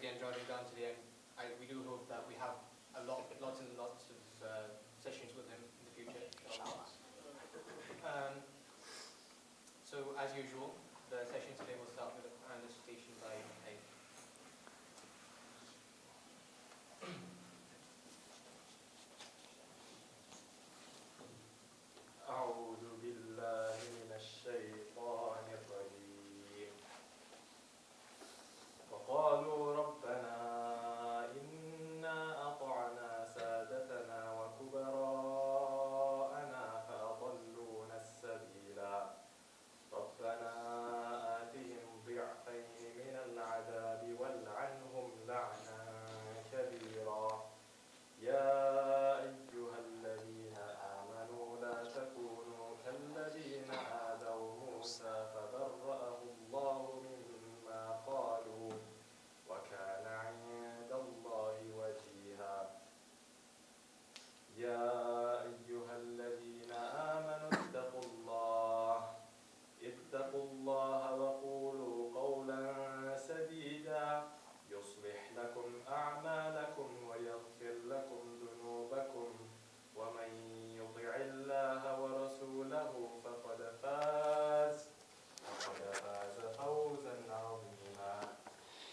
again driving down to the end. We do hope that we have lots and lots of sessions with him in the future. So as usual, the session today will start with a Quran recitation by Aid. أعوذ بالله من الشيطان الرجيم وقالوا ربنا إنا أطعنا سادتنا وكبراءنا فأضلونا السبيلا ربنا آتهم ضعفين من العذاب والعنهم لعنا كبيرا يا أيها الذين آمنوا لا تكونوا كالذين آذوا موسى فبرأه الله مما قالوا وكان عند الله وجيها يا أيها الذين آمنوا اتقوا الله وقولوا قولا سديدا يصلح لكم أعمالكم ويغفر لكم ذنوبكم ومن يطع الله ورسوله فقد فاز فوزا عظيما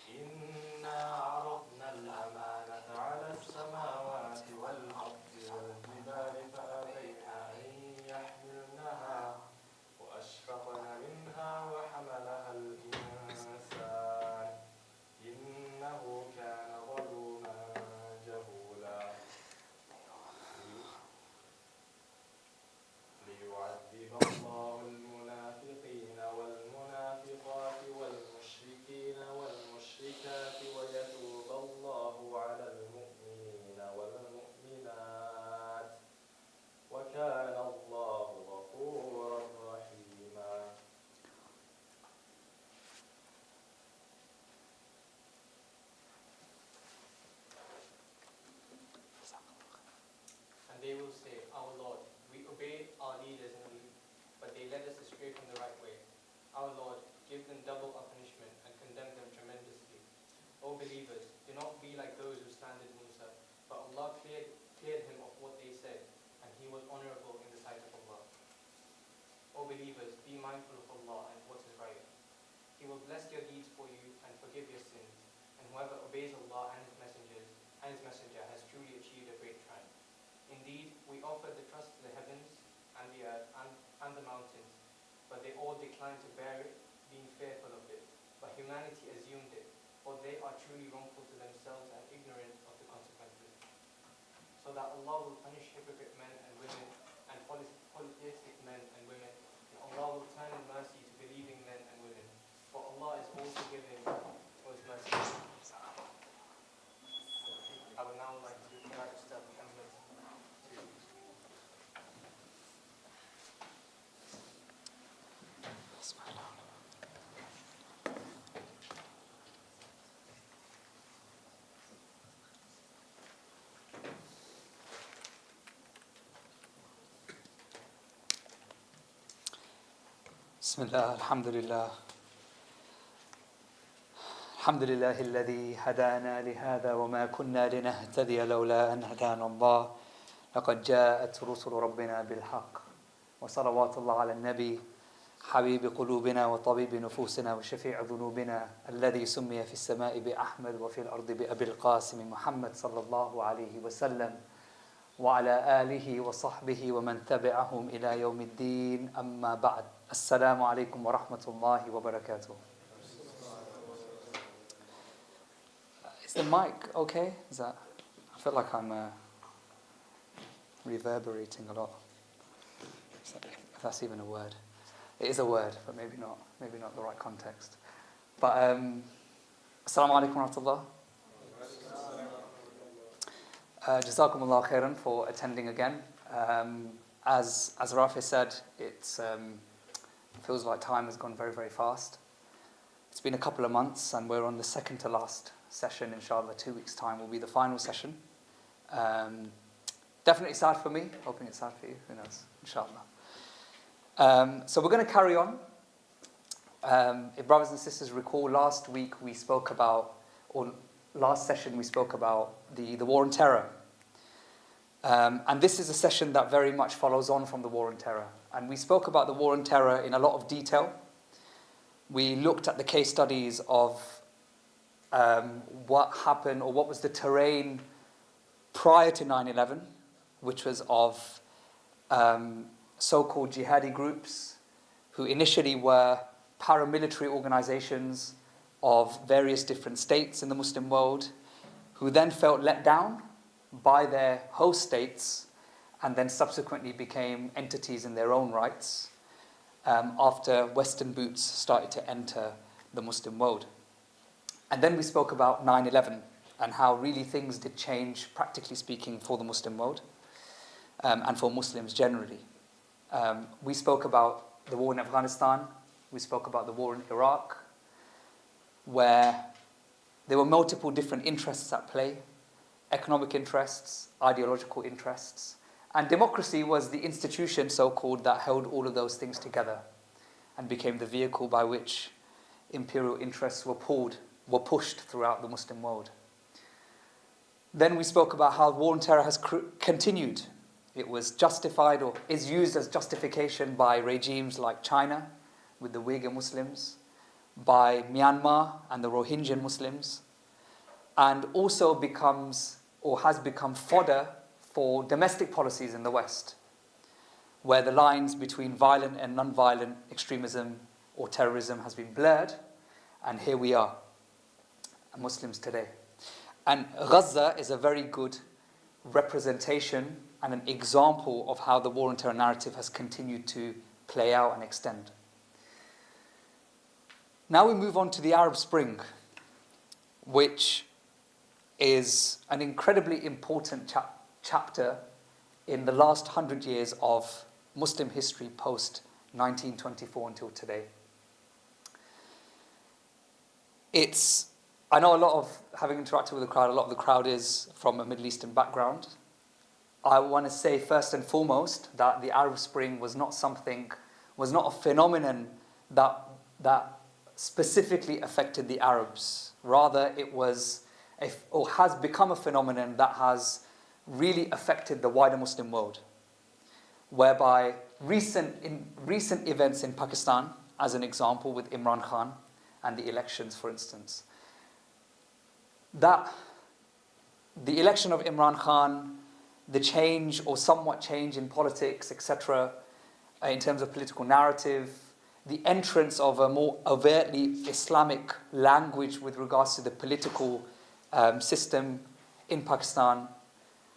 إنا عرضنا الأمانة على السماوات والأرض والجبال فأبين أن يحملنها وأشفقن منها وحملها الإنسان إنه كان ظلوما جهولا ليعذب الله المنافقين والمنافقات والمشركين والمشركات ويتوب الله على المؤمنين والمؤمنات وكان الله غفورا رحيما. And they will say, Our Lord, we obeyed our leaders in the but they led us astray from the right way. Our Lord, give them double our punishment and condemn them tremendously. O believers, do not be like those who slandered Musa, but Allah cleared him of what they said, and he was honorable in the sight of Allah. O believers, be mindful of Allah and what is right. He will bless your deeds for you and forgive your sins, and whoever obeys Allah and His messenger has truly achieved a great triumph. Indeed, we offered the trust to the heavens and the earth and the mountains, but they all declined to bear it, being fearful of it. But humanity assumed it, for they are truly wrongful to themselves and ignorant of the consequences. So that Allah will punish hypocrite men and women and polytheistic men and women, and Allah will turn in mercy to believing men and women. For Allah is also giving most mercy. I would now like to invite Dr Muhammad to بسم الله الحمد لله الحمد لله الذي هدانا لهذا وما كنا لنهتدي لولا أن هدانا الله لقد جاءت رسل ربنا بالحق وصلوات الله على النبي حبيب قلوبنا وطبيب نفوسنا وشفيع ذنوبنا الذي سمي في السماء بأحمد وفي الأرض بأبي القاسم محمد صلى الله عليه وسلم وعلى آله وصحبه ومن تبعهم إلى يوم الدين أما بعد السلام عليكم ورحمة الله وبركاته. Is the mic okay? I feel like I'm reverberating a lot. If that's even a word. It is a word, but maybe not the right context. But Assalamu alaikum wa rahmatullah. Jazakumullah khairan for attending again. As Rafi said, it feels like time has gone very, very fast. It's been a couple of months and we're on the second to last session. Insha'Allah, 2 weeks' time will be the final session. Definitely sad for me, hoping it's sad for you, who knows, Insha'Allah. So we're going to carry on. If brothers and sisters recall, last week we spoke about, or last session we spoke about the war on terror. And this is a session that very much follows on from the war on terror. And we spoke about the war on terror in a lot of detail. We looked at the case studies of what happened or what was the terrain prior to 9/11, which was of so-called jihadi groups who initially were paramilitary organizations of various different states in the Muslim world, who then felt let down by their host states and then subsequently became entities in their own rights after Western boots started to enter the Muslim world. And then we spoke about 9/11 and how really things did change, practically speaking, for the Muslim world and for Muslims generally. We spoke about the war in Afghanistan. We spoke about the war in Iraq, where there were multiple different interests at play, economic interests, ideological interests, and democracy was the institution, so-called, that held all of those things together and became the vehicle by which imperial interests were pushed throughout the Muslim world. Then we spoke about how war on terror has continued. It was justified or is used as justification by regimes like China with the Uyghur Muslims, by Myanmar and the Rohingya Muslims, and also becomes or has become fodder for domestic policies in the West, where the lines between violent and non-violent extremism or terrorism has been blurred, and here we are, Muslims today. And Gaza is a very good representation and an example of how the war on terror narrative has continued to play out and extend. Now we move on to the Arab Spring, which is an incredibly important chapter in the last 100 years of Muslim history post 1924 until today. I know a lot of, having interacted with the crowd, a lot of the crowd is from a Middle Eastern background. I want to say first and foremost that the Arab Spring was not a phenomenon that specifically affected the Arabs. Rather, it was, or has become a phenomenon that has really affected the wider Muslim world, whereby recent events in Pakistan, as an example with Imran Khan and the elections, for instance, that the election of Imran Khan, the change or somewhat change in politics, etc., in terms of political narrative, the entrance of a more overtly Islamic language with regards to the political system in Pakistan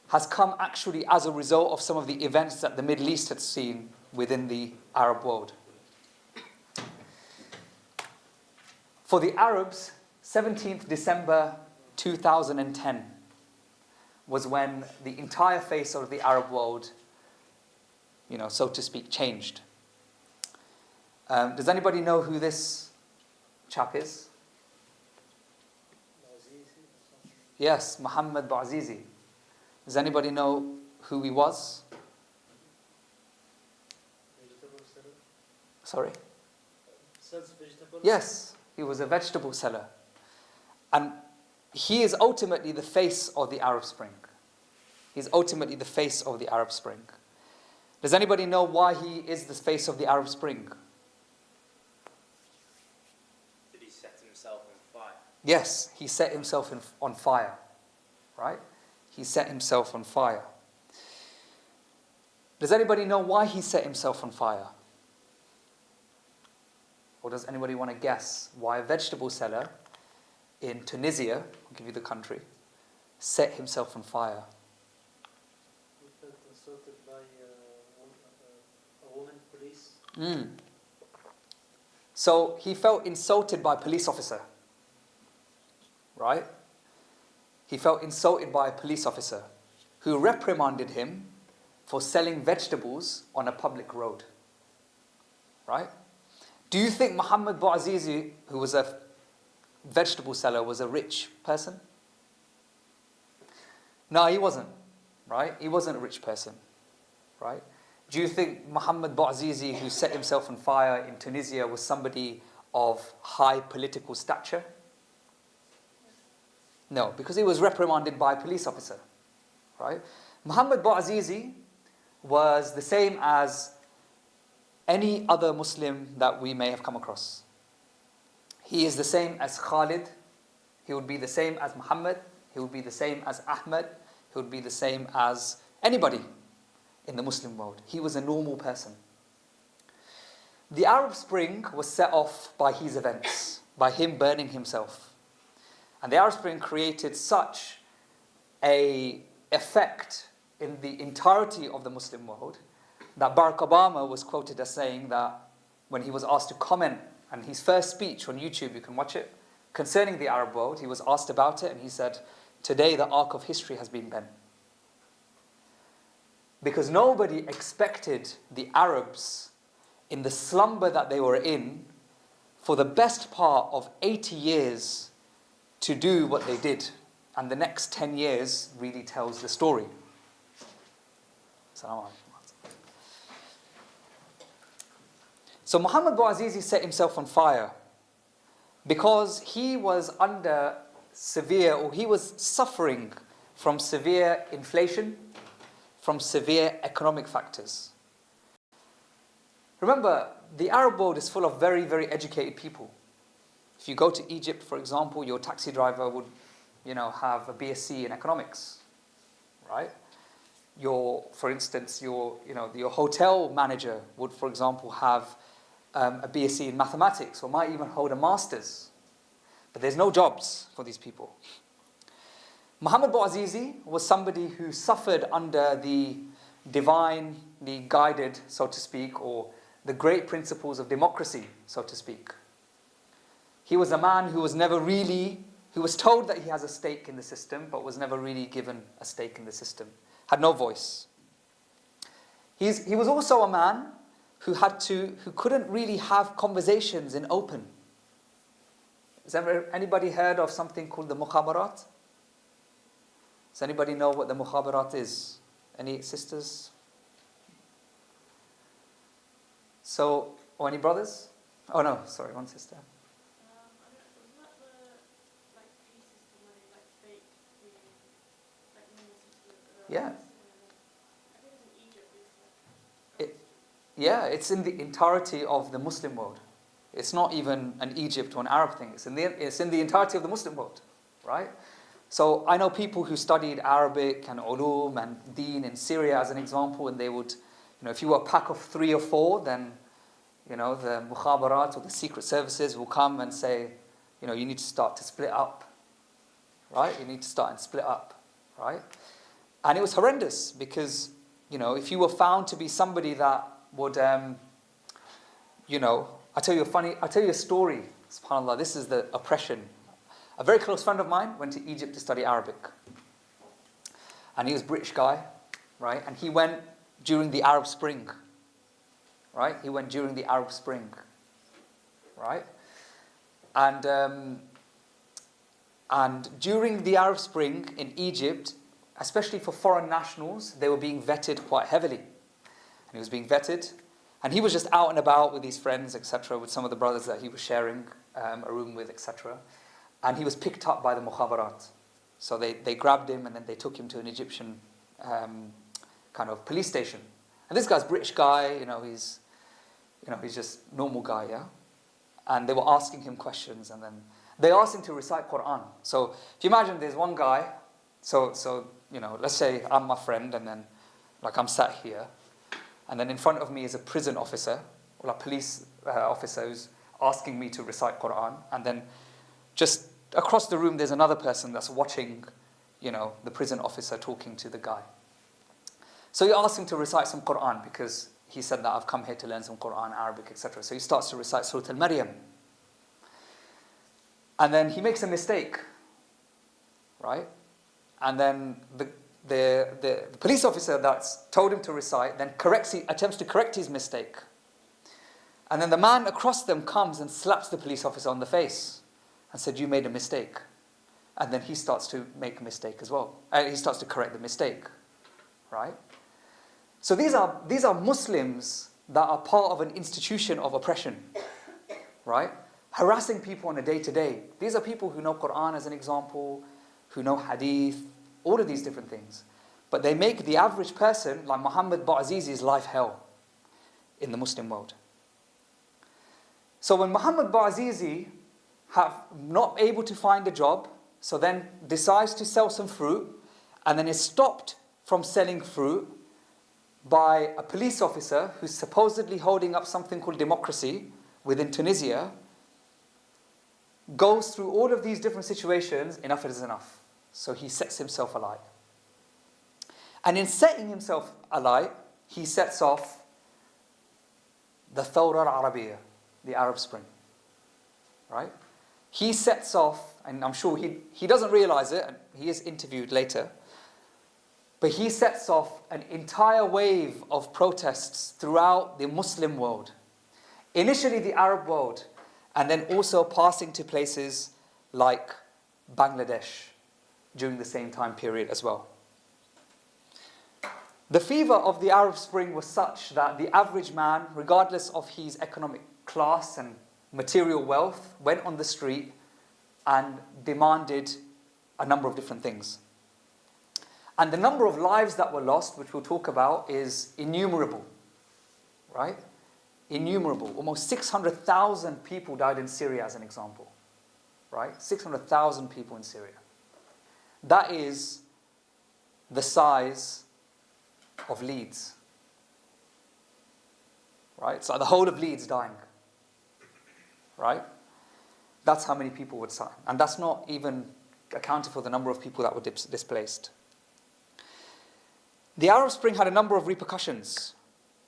has come actually as a result of some of the events that the Middle East had seen within the Arab world. For the Arabs, 17th December 2010 was when the entire face of the Arab world, so to speak, changed. Does anybody know who this chap is? Yes, Muhammad Bouazizi. Does anybody know who he was? Sorry? Yes, he was a vegetable seller. And he is ultimately the face of the Arab Spring. He's ultimately the face of the Arab Spring. Does anybody know why he is the face of the Arab Spring? Did he set himself on fire? Yes, he set himself on fire. Right? He set himself on fire. Does anybody know why he set himself on fire? Or does anybody want to guess why a vegetable seller in Tunisia, I'll give you the country, set himself on fire? He felt assaulted by a woman police. So he felt insulted by a police officer, right? He felt insulted by a police officer who reprimanded him for selling vegetables on a public road, right? Do you think Muhammad Bouazizi, who was a vegetable seller, was a rich person? No, he wasn't, right? He wasn't a rich person, right? Do you think Muhammad Bouazizi, who set himself on fire in Tunisia, was somebody of high political stature? No, because he was reprimanded by a police officer. Right? Muhammad Bouazizi was the same as any other Muslim that we may have come across. He is the same as Khalid. He would be the same as Muhammad. He would be the same as Ahmed. He would be the same as anybody in the Muslim world. He was a normal person. The Arab Spring was set off by his events, by him burning himself. And the Arab Spring created such an effect in the entirety of the Muslim world that Barack Obama was quoted as saying that when he was asked to comment, and his first speech on YouTube, you can watch it, concerning the Arab world, he was asked about it and he said, "Today the arc of history has been bent." Because nobody expected the Arabs in the slumber that they were in for the best part of 80 years to do what they did. And the next 10 years really tells the story. So Muhammad Bouazizi set himself on fire because he was under severe, or he was suffering from severe inflation, from severe economic factors. Remember, the Arab world is full of very, very educated people. If you go to Egypt, for example, your taxi driver would, have a BSc in economics, right? For instance, your hotel manager would, for example, have a BSc in mathematics, or might even hold a master's. But there's no jobs for these people. Muhammad Bouazizi was somebody who suffered under the divinely guided, so to speak, or the great principles of democracy, so to speak. He was a man who was told that he has a stake in the system, but was never really given a stake in the system, had no voice. He was also a man who couldn't really have conversations in open. Has anybody heard of something called the mukhabarat? Does anybody know what the mukhabarat is? Any sisters? Or any brothers? Oh no, sorry, one sister. Yeah. It's in the entirety of the Muslim world. It's not even an Egypt or an Arab thing. It's in the entirety of the Muslim world, right? So I know people who studied Arabic and ulum and deen in Syria as an example, and they would, if you were a pack of 3 or 4, then, the mukhabarat or the secret services will come and say, you need to start to split up, right? You need to start and split up, right? And it was horrendous because, if you were found to be somebody that would, I'll tell you a story, subhanAllah, this is the oppression. A very close friend of mine went to Egypt to study Arabic. And he was a British guy, right? And he went during the Arab Spring, right? He went during the Arab Spring, right? And during the Arab Spring in Egypt, especially for foreign nationals, they were being vetted quite heavily. And he was being vetted. And he was just out and about with his friends, etc., with some of the brothers that he was sharing a room with, etc. And he was picked up by the mukhabarat. So they grabbed him and then they took him to an Egyptian kind of police station. And this guy's a British guy, he's just normal guy, yeah? And they were asking him questions, and then they asked him to recite Quran. So if you imagine there's one guy, so let's say I'm my friend, and then I'm sat here, and then in front of me is a prison officer, or a police officer who's asking me to recite Quran, and then just across the room there's another person that's watching, the prison officer talking to the guy. So he asked him to recite some Quran because he said that I've come here to learn some Quran, Arabic, etc. So he starts to recite Surah Al-Maryam. And then he makes a mistake, right? And then the police officer that's told him to recite then attempts to correct his mistake. And then the man across them comes and slaps the police officer on the face and said, "You made a mistake." And then he starts to make a mistake as well. He starts to correct the mistake, right? So these are Muslims that are part of an institution of oppression, right? Harassing people on a day-to-day. These are people who know Quran as an example, who know hadith, all of these different things. But they make the average person, like Muhammad Bouazizi's life hell in the Muslim world. So when Muhammad Bouazizi have not able to find a job, so then decides to sell some fruit, and then is stopped from selling fruit by a police officer who's supposedly holding up something called democracy within Tunisia, goes through all of these different situations, enough is enough. So he sets himself alight. And in setting himself alight, he sets off the Thawra al-Arabiya, the Arab Spring. Right? He sets off, and I'm sure he doesn't realize it, and he is interviewed later, but he sets off an entire wave of protests throughout the Muslim world. Initially the Arab world, and then also passing to places like Bangladesh during the same time period as well. The fever of the Arab Spring was such that the average man, regardless of his economic class and material wealth, went on the street and demanded a number of different things. And the number of lives that were lost, which we'll talk about, is innumerable. Right? Innumerable. Almost 600,000 people died in Syria, as an example. Right? 600,000 people in Syria. That is the size of Leeds. Right? So the whole of Leeds dying. Right? That's how many people would die. And that's not even accounted for the number of people that were displaced. The Arab Spring had a number of repercussions.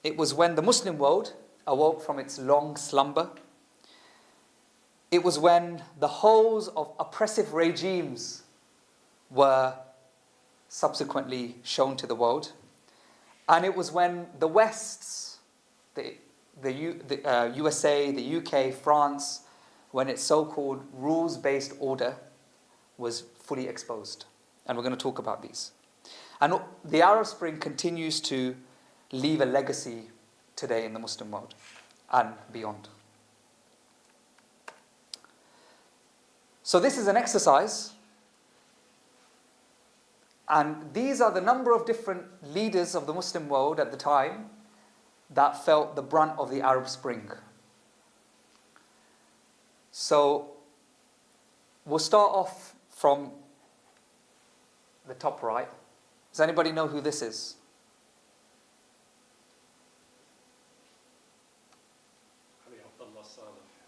It was when the Muslim world awoke from its long slumber. It was when the holes of oppressive regimes were subsequently shown to the world. And it was when the West's, the USA, the UK, France, when its so-called rules-based order was fully exposed. And we're going to talk about these. And the Arab Spring continues to leave a legacy today in the Muslim world and beyond. So this is an exercise, and these are the number of different leaders of the Muslim world at the time that felt the brunt of the Arab Spring. So we'll start off from the top right. Does anybody know who this is?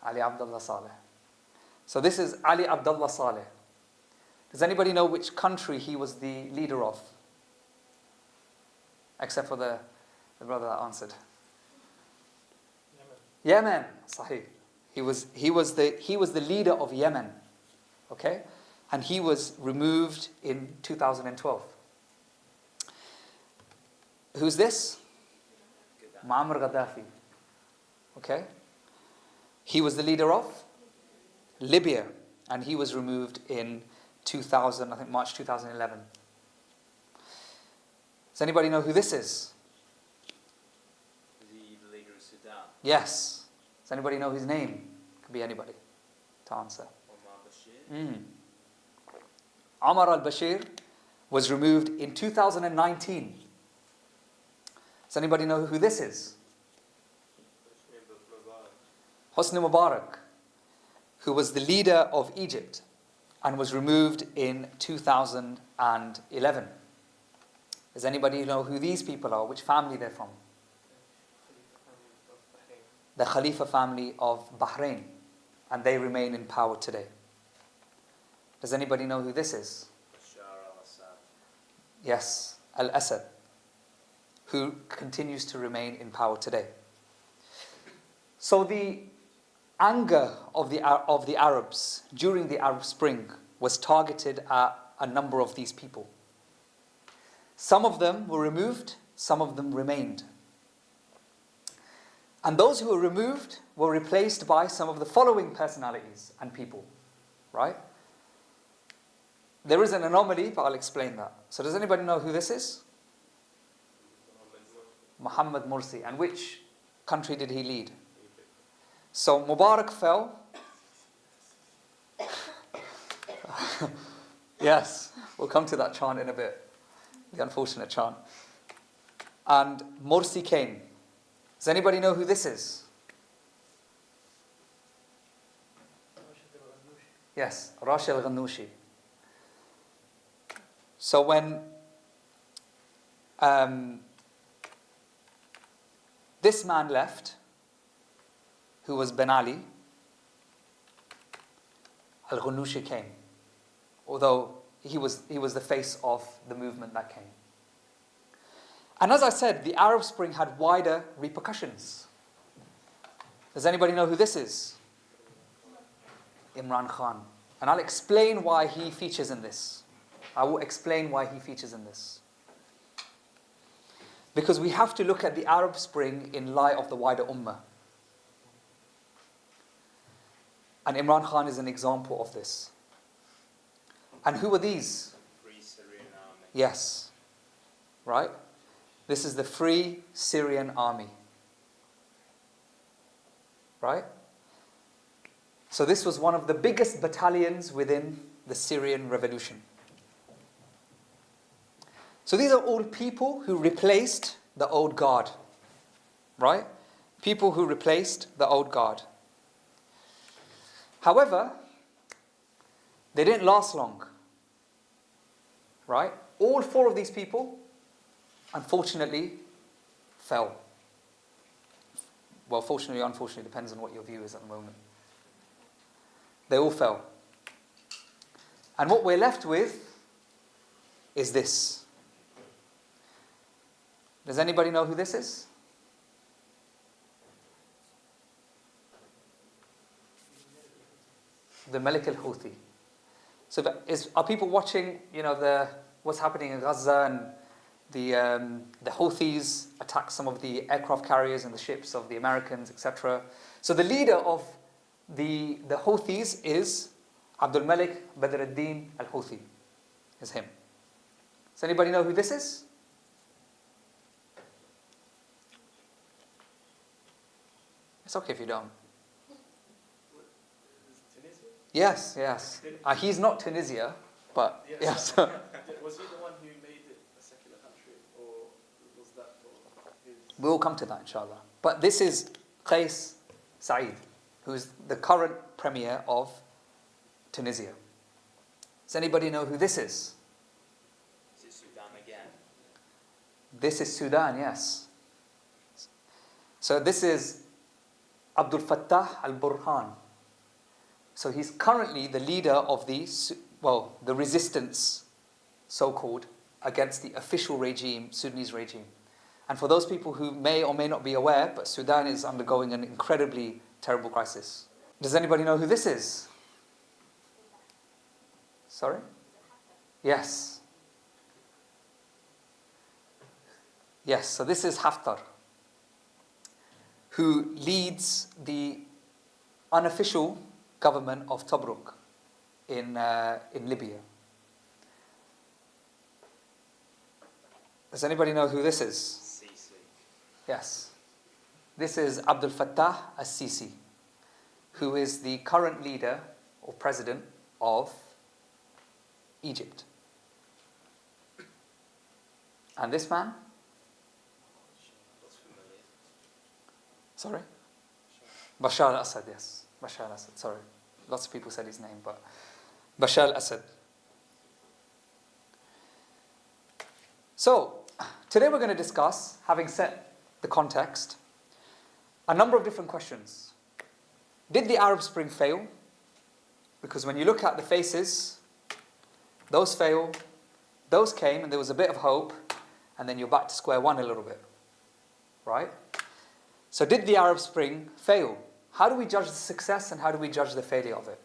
Ali Abdullah Saleh. So this is Ali Abdullah Saleh. Does anybody know which country he was the leader of? Except for the brother that answered. Yemen. Sahih. He was the leader of Yemen. Okay? And he was removed in 2012. Who's this? Muammar Gaddafi. Okay? He was the leader of Libya, and he was removed in March 2011. Does anybody know who this is? The leader of Sudan. Yes. Does anybody know his name? Could be anybody to answer. Omar Bashir. Omar al-Bashir was removed in 2019. Does anybody know who this is? Hosni Mubarak, who was the leader of Egypt and was removed in 2011. Does anybody know who these people are? Which family they're from? The Khalifa family of Bahrain, and they remain in power today. Does anybody know who this is? Al-Ahzab. Yes, Al-Assad, who continues to remain in power today. So the anger of the Arabs during the Arab Spring was targeted at a number of these people. Some of them were removed, some of them remained. And those who were removed were replaced by some of the following personalities and people, right? There is an anomaly, but I'll explain that. So does anybody know who this is? Muhammad Mursi. And which country did he lead? So Mubarak fell. Yes. We'll come to that chant in a bit, the unfortunate chant. And Morsi came. Does anybody know who this is? Yes, Rashid al-Ghanoushi. So when this man left, who was Ben Ali, al-Ghanoushi came. Although he was the face of the movement that came. And as I said, the Arab Spring had wider repercussions. Does anybody know who this is? Imran Khan. And I'll explain why he features in this. I will explain why he features in this. Because we have to look at the Arab Spring in light of the wider Ummah. And Imran Khan is an example of this. And who are these? Free Syrian Army. Yes. Right? This is the Free Syrian Army. Right? So this was one of the biggest battalions within the Syrian revolution. So these are all people who replaced the old guard. Right? People who replaced the old guard. However, they didn't last long. Right? All four of these people, unfortunately, fell. Well, fortunately, unfortunately, depends on what your view is at the moment. They all fell. And what we're left with is this. Does anybody know who this is? The Malik al-Houthi. So are people watching, what's happening in Gaza, and the Houthis attack some of the aircraft carriers and the ships of the Americans, etc. So the leader of the Houthis is Abdul Malik Badr ad-Din al-Houthi. Is him. Does anybody know who this is? It's okay if you don't. Yes, yes. He's not Tunisia, but yes. Was he the one who made it a secular country, or was that his? We will come to that, inshallah. But this is Qais Said, who is the current premier of Tunisia. Does anybody know who this is? Is it Sudan again? This is Sudan, yes. So this is Abdul Fattah al-Burhan. So he's currently the leader of the resistance, so-called, against the official regime, Sudanese regime. And for those people who may or may not be aware, but Sudan is undergoing an incredibly terrible crisis. Does anybody know who this is? Sorry? Yes. Yes, so this is Haftar, who leads the unofficial government of Tobruk in Libya. Does anybody know who this is? Sisi. Yes. This is Abdul Fattah al-Sisi, who is the current leader or president of Egypt. And this man? Looks familiar. Sorry? Bashar al-Assad, yes. Bashar al-Assad, sorry. Lots of people said his name, but Bashar al-Assad. So, today we're going to discuss, having set the context, a number of different questions. Did the Arab Spring fail? Because when you look at the faces, those failed, those came, and there was a bit of hope, and then you're back to square one a little bit. Right? So did the Arab Spring fail? How do we judge the success and how do we judge the failure of it?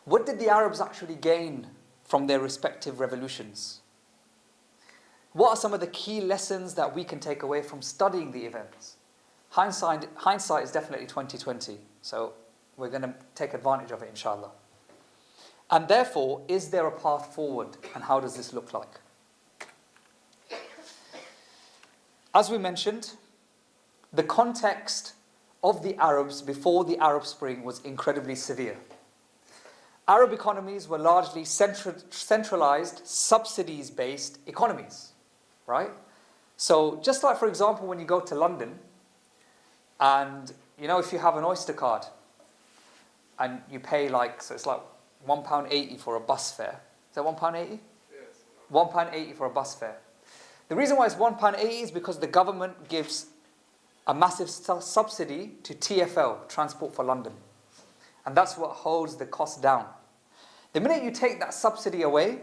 What did the Arabs actually gain from their respective revolutions? What are some of the key lessons that we can take away from studying the events? Hindsight is definitely 2020, so we're going to take advantage of it, inshallah. And therefore, is there a path forward, and how does this look like? As we mentioned, the context of the Arabs before the Arab Spring was incredibly severe. Arab economies were largely centralized, subsidies-based economies, right? So just like, for example, when you go to London, and you know, if you have an Oyster card, and you pay like, so it's like £1.80 for a bus fare. Is that £1.80? Yes. £1.80 for a bus fare. The reason why it's £1.80 is because the government gives a massive subsidy to TfL, Transport for London. And that's what holds the cost down. The minute you take that subsidy away,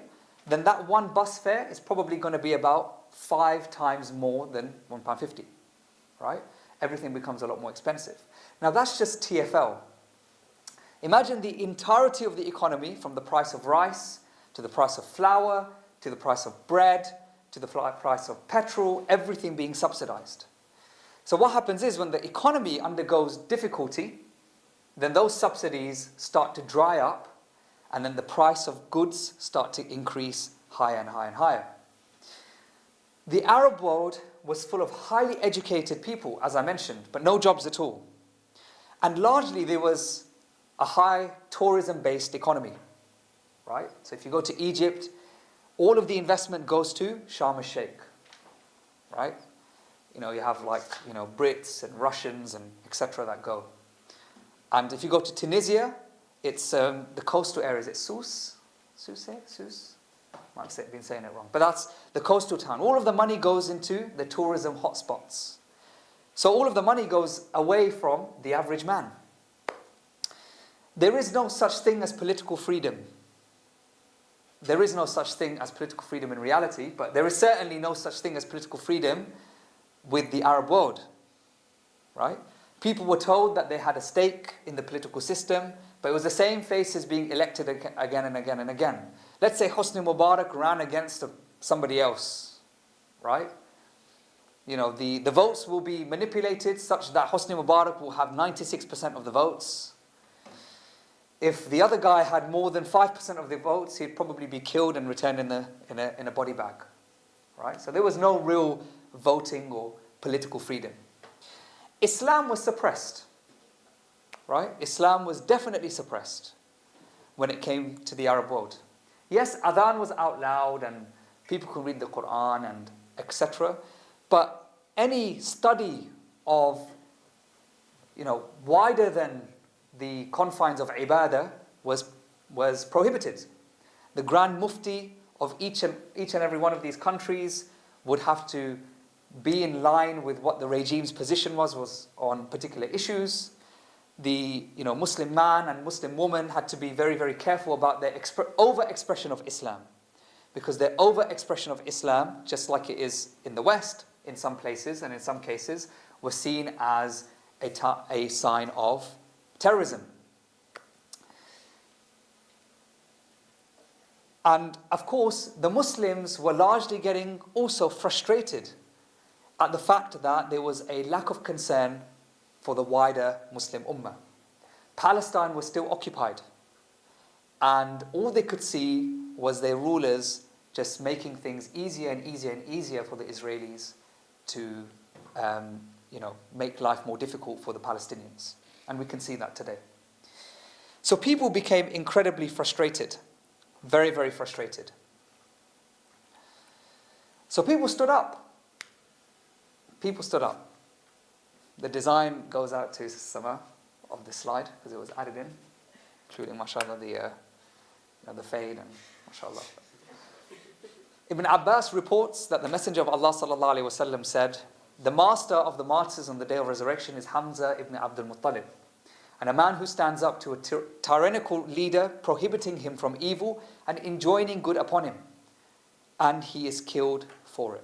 then that one bus fare is probably going to be about 5 times more than £1.50, right? Everything becomes a lot more expensive. Now that's just TfL. Imagine the entirety of the economy, from the price of rice, to the price of flour, to the price of bread, to the price of petrol, everything being subsidized. So what happens is, when the economy undergoes difficulty, then those subsidies start to dry up, and then the price of goods start to increase higher and higher and higher. The Arab world was full of highly educated people, as I mentioned, but no jobs at all. And largely there was a high tourism-based economy, right? So if you go to Egypt, all of the investment goes to Sharm el-Sheikh, right? You know, you have like, you know, Brits and Russians and etc. that go. And if you go to Tunisia, it's the coastal areas. It's Sousse? Sousse? Might have been saying it wrong. But that's the coastal town. All of the money goes into the tourism hotspots. So all of the money goes away from the average man. There is no such thing as political freedom. There is no such thing as political freedom in reality, but there is certainly no such thing as political freedom with the Arab world, right? People were told that they had a stake in the political system, but it was the same faces being elected again and again and again. Let's say Hosni Mubarak ran against somebody else, right? You know, the votes will be manipulated such that Hosni Mubarak will have 96% of the votes. If the other guy had more than 5% of the votes, he'd probably be killed and returned in a body bag, right? So there was no real voting or political freedom. Islam was suppressed, right? Islam was definitely suppressed when it came to the Arab world. Yes, adhan was out loud and people could read the Quran and etc. But any study of, you know, wider than the confines of ibadah was prohibited. The Grand Mufti of each and every one of these countries would have to be in line with what the regime's position was on particular issues. The Muslim man and Muslim woman had to be very, very careful about their over-expression of Islam. Because their over-expression of Islam, just like it is in the West, in some places and in some cases, was seen as a sign of terrorism. And of course, the Muslims were largely getting also frustrated at the fact that there was a lack of concern for the wider Muslim ummah. Palestine was still occupied, and all they could see was their rulers just making things easier and easier and easier for the Israelis to make life more difficult for the Palestinians. And we can see that today. So people became incredibly frustrated, very, very frustrated. So people stood up. People stood up. The design goes out to Sama of this slide because it was added in, including, mashallah, the fade and mashallah. Ibn Abbas reports that the Messenger of Allah sallallahu alaihi wasallam said, "The master of the martyrs on the day of resurrection is Hamza ibn Abdul Muttalib, and a man who stands up to a tyrannical leader, prohibiting him from evil and enjoining good upon him, and he is killed for it."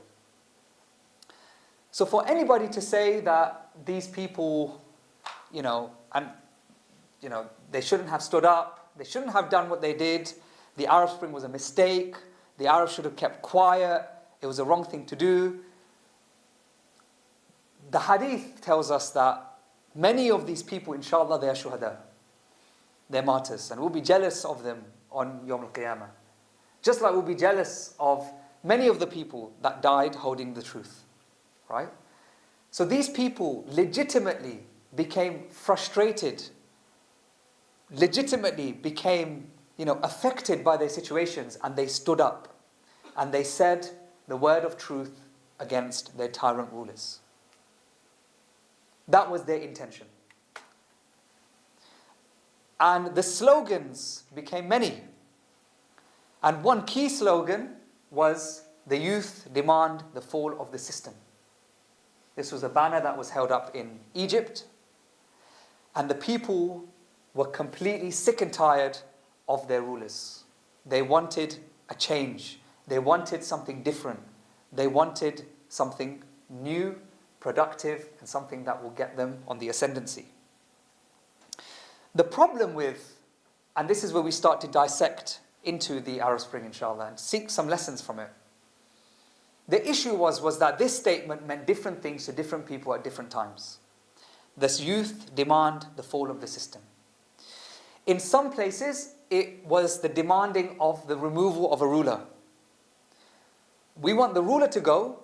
So for anybody to say that these people, they shouldn't have stood up, they shouldn't have done what they did, the Arab Spring was a mistake, the Arabs should have kept quiet, it was the wrong thing to do. The hadith tells us that many of these people, Insha'Allah, they are shuhada. They're martyrs, and we'll be jealous of them on Yawm al-Qiyamah. Just like we'll be jealous of many of the people that died holding the truth. Right? So these people legitimately became frustrated, legitimately became affected by their situations, and they stood up and they said the word of truth against their tyrant rulers. That was their intention. And the slogans became many. And one key slogan was, "The youth demand the fall of the system." This was a banner that was held up in Egypt. And the people were completely sick and tired of their rulers. They wanted a change. They wanted something different. They wanted something new, productive, and something that will get them on the ascendancy. The problem with, and this is where we start to dissect into the Arab Spring, inshallah, and seek some lessons from it. The issue was that this statement meant different things to different people at different times. This youth demand the fall of the system. In some places, it was the demanding of the removal of a ruler. We want the ruler to go,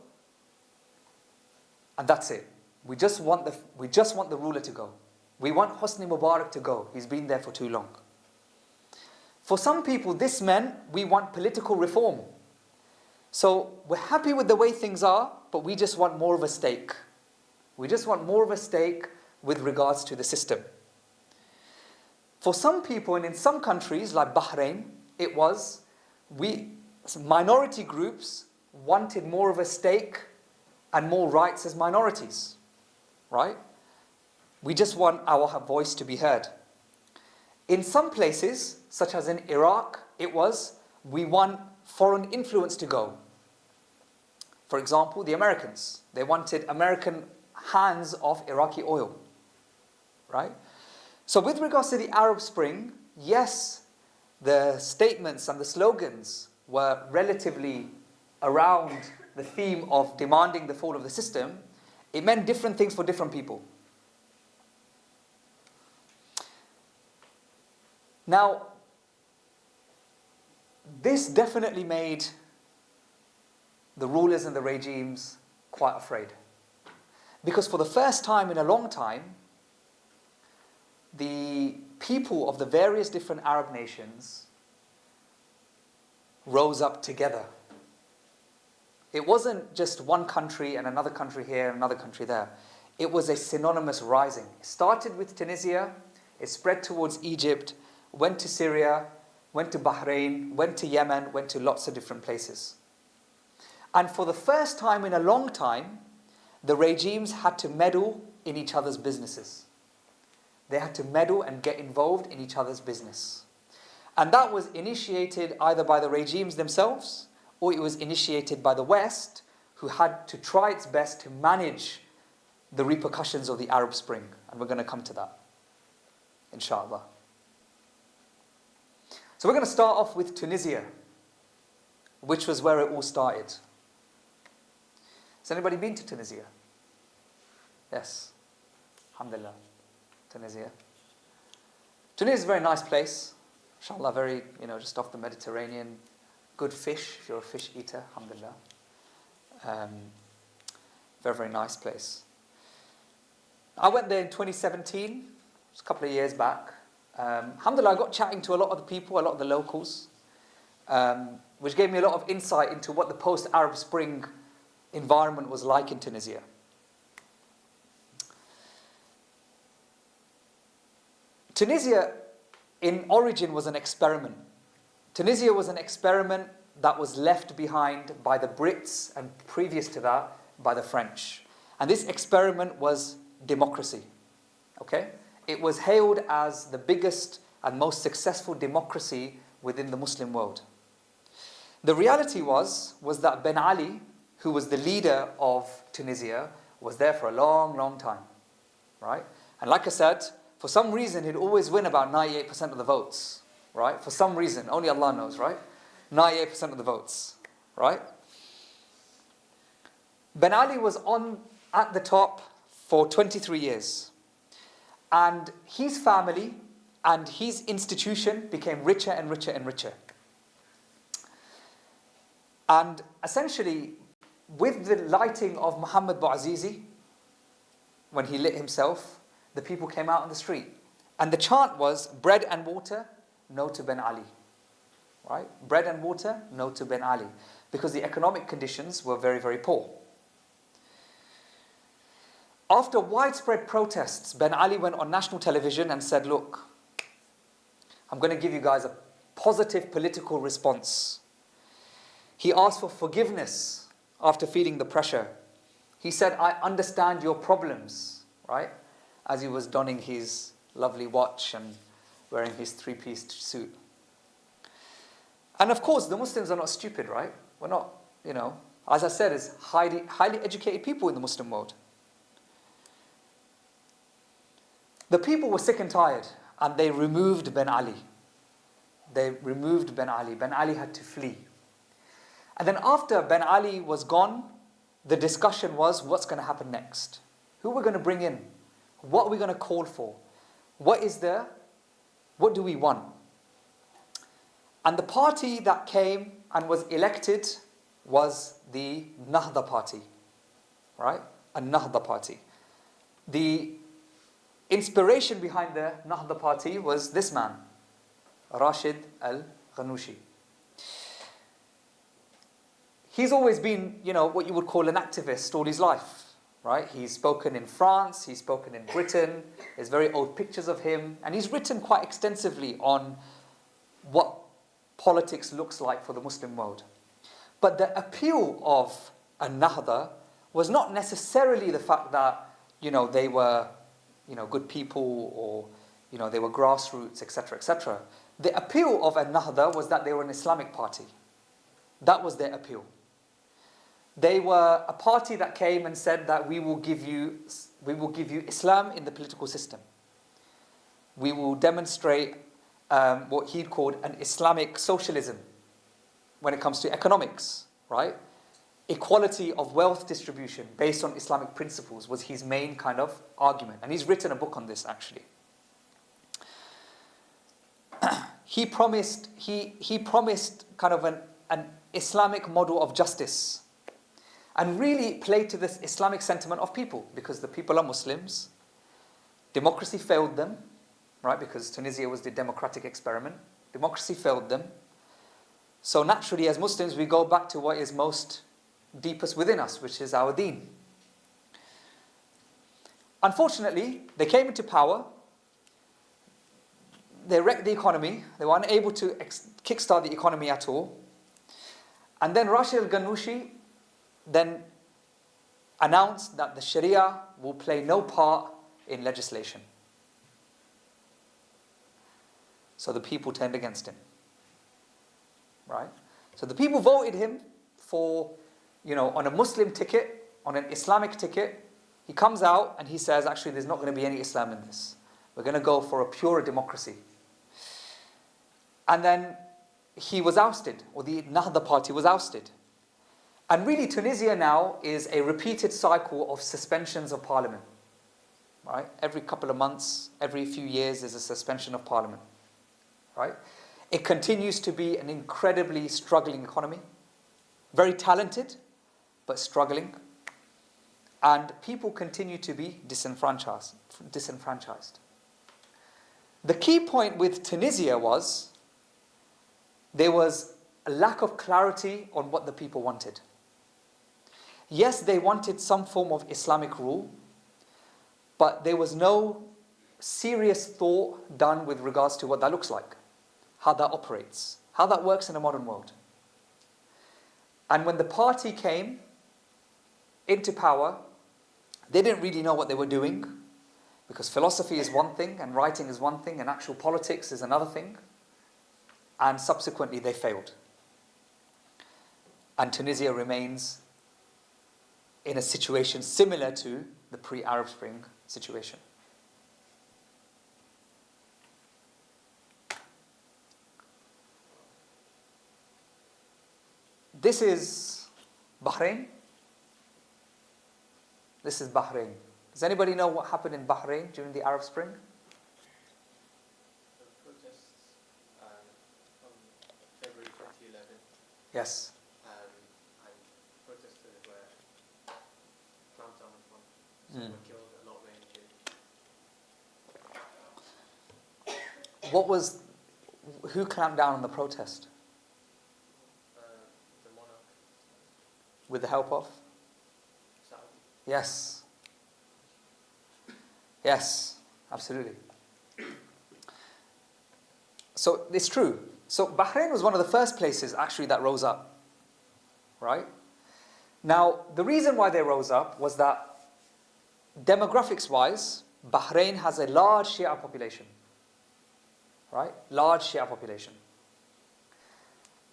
and that's it. We just want the ruler to go. We want Hosni Mubarak to go. He's been there for too long. For some people, this meant we want political reform. So we're happy with the way things are, but we just want more of a stake. We just want more of a stake with regards to the system. For some people, and in some countries like Bahrain, it was minority groups wanted more of a stake and more rights as minorities, right? We just want our voice to be heard. In some places, such as in Iraq, it was, we want foreign influence to go. For example, the Americans. They wanted American hands off Iraqi oil, right? So with regards to the Arab Spring, yes, the statements and the slogans were relatively around the theme of demanding the fall of the system. It meant different things for different people. Now, this definitely made the rulers and the regimes quite afraid. Because for the first time in a long time, the people of the various different Arab nations rose up together. It wasn't just one country and another country here and another country there. It was a synonymous rising. It started with Tunisia, it spread towards Egypt, went to Syria, went to Bahrain, went to Yemen, went to lots of different places. And for the first time in a long time, the regimes had to meddle in each other's businesses. They had to meddle and get involved in each other's business. And that was initiated either by the regimes themselves, or it was initiated by the West, who had to try its best to manage the repercussions of the Arab Spring. And we're going to come to that, Insha'Allah. So we're going to start off with Tunisia, which was where it all started. Has anybody been to Tunisia? Yes. Alhamdulillah. Tunisia. Tunisia is a very nice place. Inshallah, very, just off the Mediterranean. Good fish, if you're a fish eater, alhamdulillah. Very, very nice place. I went there in 2017. It was a couple of years back. Alhamdulillah, I got chatting to a lot of the people, a lot of the locals, which gave me a lot of insight into what the post-Arab Spring environment was like in Tunisia. Tunisia, in origin, was an experiment. Tunisia was an experiment that was left behind by the Brits, and previous to that, by the French. And this experiment was democracy. Okay? It was hailed as the biggest and most successful democracy within the Muslim world. The reality was that Ben Ali, who was the leader of Tunisia, was there for a long, long time. Right? And like I said, for some reason, he'd always win about 98% of the votes. Right? For some reason, only Allah knows, right? 98% of the votes. Right? Ben Ali was at the top for 23 years. And his family and his institution became richer and richer and richer. And essentially, with the lighting of Muhammad Bouazizi, when he lit himself, the people came out on the street. And the chant was, bread and water, no to Ben Ali. right? Bread and water, no to Ben Ali, because the economic conditions were very, very poor. After widespread protests, Ben Ali went on national television and said, look, I'm going to give you guys a positive political response. He asked for forgiveness after feeling the pressure. He said, I understand your problems, right? As he was donning his lovely watch and wearing his three-piece suit. And of course, the Muslims are not stupid, right? We're not, as I said, it's highly educated people in the Muslim world. The people were sick and tired, and they removed Ben Ali. They removed Ben Ali. Ben Ali had to flee. And then after Ben Ali was gone, the discussion was, what's going to happen next? Who we're going to bring in? What are we going to call for? What do we want? And the party that came and was elected was the Nahda party, right? A Nahda party. The inspiration behind the Nahda party was this man, Rashid al-Ghanouchi. He's always been, what you would call an activist all his life, right? He's spoken in France, he's spoken in Britain, there's very old pictures of him, and he's written quite extensively on what politics looks like for the Muslim world. But the appeal of An-Nahda was not necessarily the fact that, they were, good people, or, they were grassroots, etc., etc. The appeal of An-Nahda was that they were an Islamic party. That was their appeal. They were a party that came and said that we will give you Islam in the political system. We will demonstrate what he called an Islamic socialism when it comes to economics, right? Equality of wealth distribution based on Islamic principles was his main kind of argument. And he's written a book on this, actually. He promised kind of an Islamic model of justice, and really played to this Islamic sentiment of people, because the people are Muslims. Democracy failed them, right? Because Tunisia was the democratic experiment. Democracy failed them. So naturally, as Muslims, we go back to what is most deepest within us, which is our deen. Unfortunately, they came into power. They wrecked the economy. They were unable to kickstart the economy at all. And then Rashid al-Ghanouchi then announced that the Sharia will play no part in legislation. So the people turned against him. Right? So the people voted him for, on a Muslim ticket, on an Islamic ticket. He comes out and he says, actually, there's not going to be any Islam in this. We're going to go for a pure democracy. And then he was ousted, or the Nahda party was ousted. And really, Tunisia now is a repeated cycle of suspensions of parliament. Right? Every couple of months, every few years, there's a suspension of parliament. Right? It continues to be an incredibly struggling economy. Very talented, but struggling. And people continue to be disenfranchised. The key point with Tunisia was there was a lack of clarity on what the people wanted. Yes, they wanted some form of Islamic rule, but there was no serious thought done with regards to what that looks like, how that operates, how that works in a modern world. And when the party came into power, they didn't really know what they were doing, because philosophy is one thing, and writing is one thing, and actual politics is another thing. And subsequently they failed. And Tunisia remains in a situation similar to the pre-Arab Spring situation. This is Bahrain. This is Bahrain. Does anybody know what happened in Bahrain during the Arab Spring? The protests on February 2011. Yes. And protesters were clamped down upon. Some were killed, a lot were injured. Who clamped down on the protest? with the help of? Saudi. Yes. Yes, absolutely. So it's true. So Bahrain was one of the first places actually that rose up. Right? Now, the reason why they rose up was that demographics-wise, Bahrain has a large Shia population. Right? Large Shia population.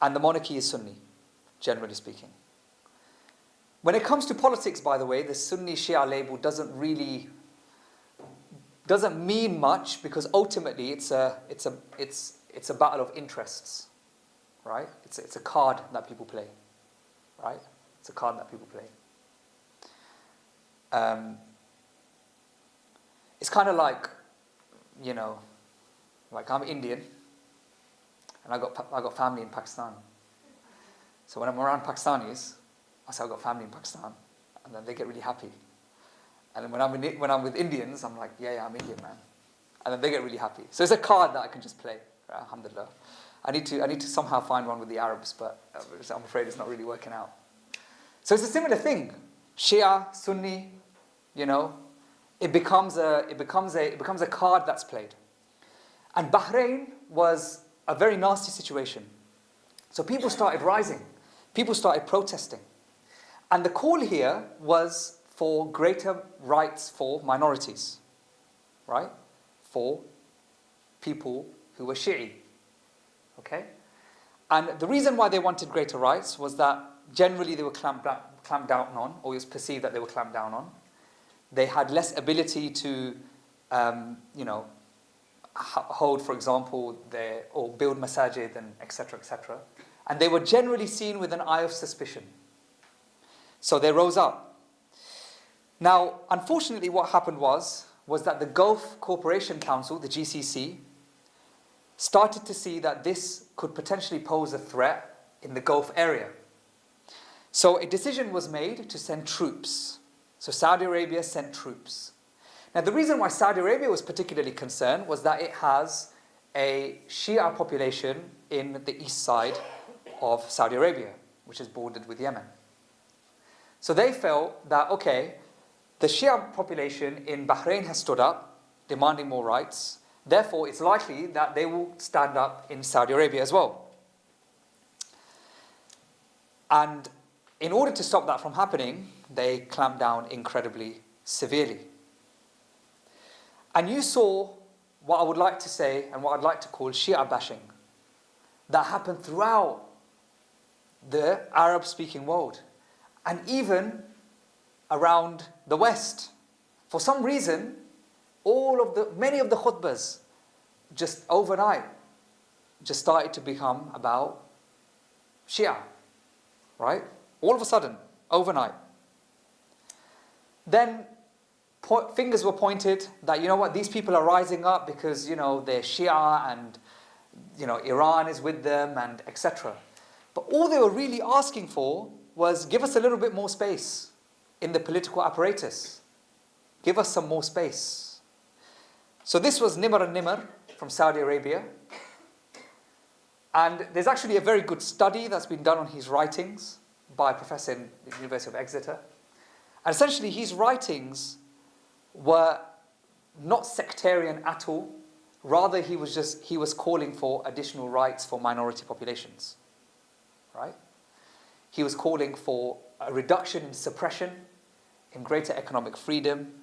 And the monarchy is Sunni, generally speaking. When it comes to politics, by the way, the Sunni Shia label doesn't mean much, because ultimately it's a battle of interests, right? It's a card that people play, right? It's a card that people play. It's kind of like, like I'm Indian, and I got family in Pakistan. So when I'm around Pakistanis, I say I've got family in Pakistan, and then they get really happy. And then when I'm with Indians, I'm like, yeah, I'm Indian, man. And then they get really happy. So it's a card that I can just play, right? Alhamdulillah. I need to somehow find one with the Arabs, but I'm afraid it's not really working out. So it's a similar thing. Shia, Sunni, it becomes a card that's played. And Bahrain was a very nasty situation. So people started rising. People started protesting. And the call here was for greater rights for minorities, right? For people who were Shi'i, okay? And the reason why they wanted greater rights was that generally they were clamped down on, or it was perceived that they were clamped down on. They had less ability to, hold, for example, or build masajid and etc., etc. And they were generally seen with an eye of suspicion. So they rose up. Now, unfortunately, what happened was that the Gulf Cooperation Council, the GCC, started to see that this could potentially pose a threat in the Gulf area. So a decision was made to send troops. So Saudi Arabia sent troops. Now, the reason why Saudi Arabia was particularly concerned was that it has a Shia population in the east side of Saudi Arabia, which is bordered with Yemen. So they felt that, okay, the Shia population in Bahrain has stood up, demanding more rights. Therefore, it's likely that they will stand up in Saudi Arabia as well. And in order to stop that from happening, they clamped down incredibly severely. And you saw what I would like to say and what I'd like to call Shia bashing that happened throughout the Arab-speaking world, and even around the West. For some reason, many of the khutbahs just overnight just started to become about Shia, right? All of a sudden, overnight. Then fingers were pointed that, these people are rising up because, they're Shia and, Iran is with them and etc. But all they were really asking for was, give us a little bit more space in the political apparatus. Give us some more space. So this was Nimr al-Nimr from Saudi Arabia. And there's actually a very good study that's been done on his writings by a professor in the University of Exeter. And essentially his writings were not sectarian at all. Rather, he was calling for additional rights for minority populations. Right? He was calling for a reduction in suppression, in greater economic freedom,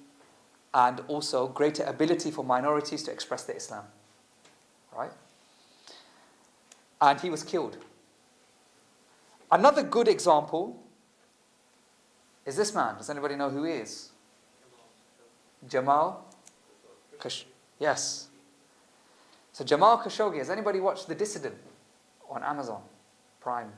and also greater ability for minorities to express their Islam. Right? And he was killed. Another good example is this man. Does anybody know who he is? Jamal Khashoggi. Yes. So Jamal Khashoggi, has anybody watched The Dissident on Amazon Prime?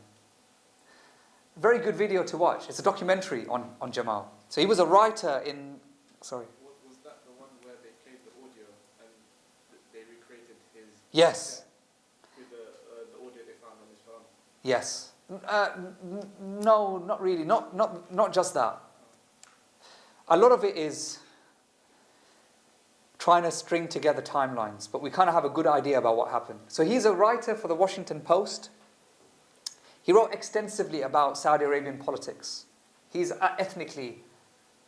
Very good video to watch. It's a documentary on Jamal. So he was a writer in... Sorry. Was that the one where they played the audio and they recreated his... Yes. With the audio they found on his phone? Yes. No, not really. Not just that. A lot of it is trying to string together timelines, but we kind of have a good idea about what happened. So he's a writer for the Washington Post. He wrote extensively about Saudi Arabian politics. He's ethnically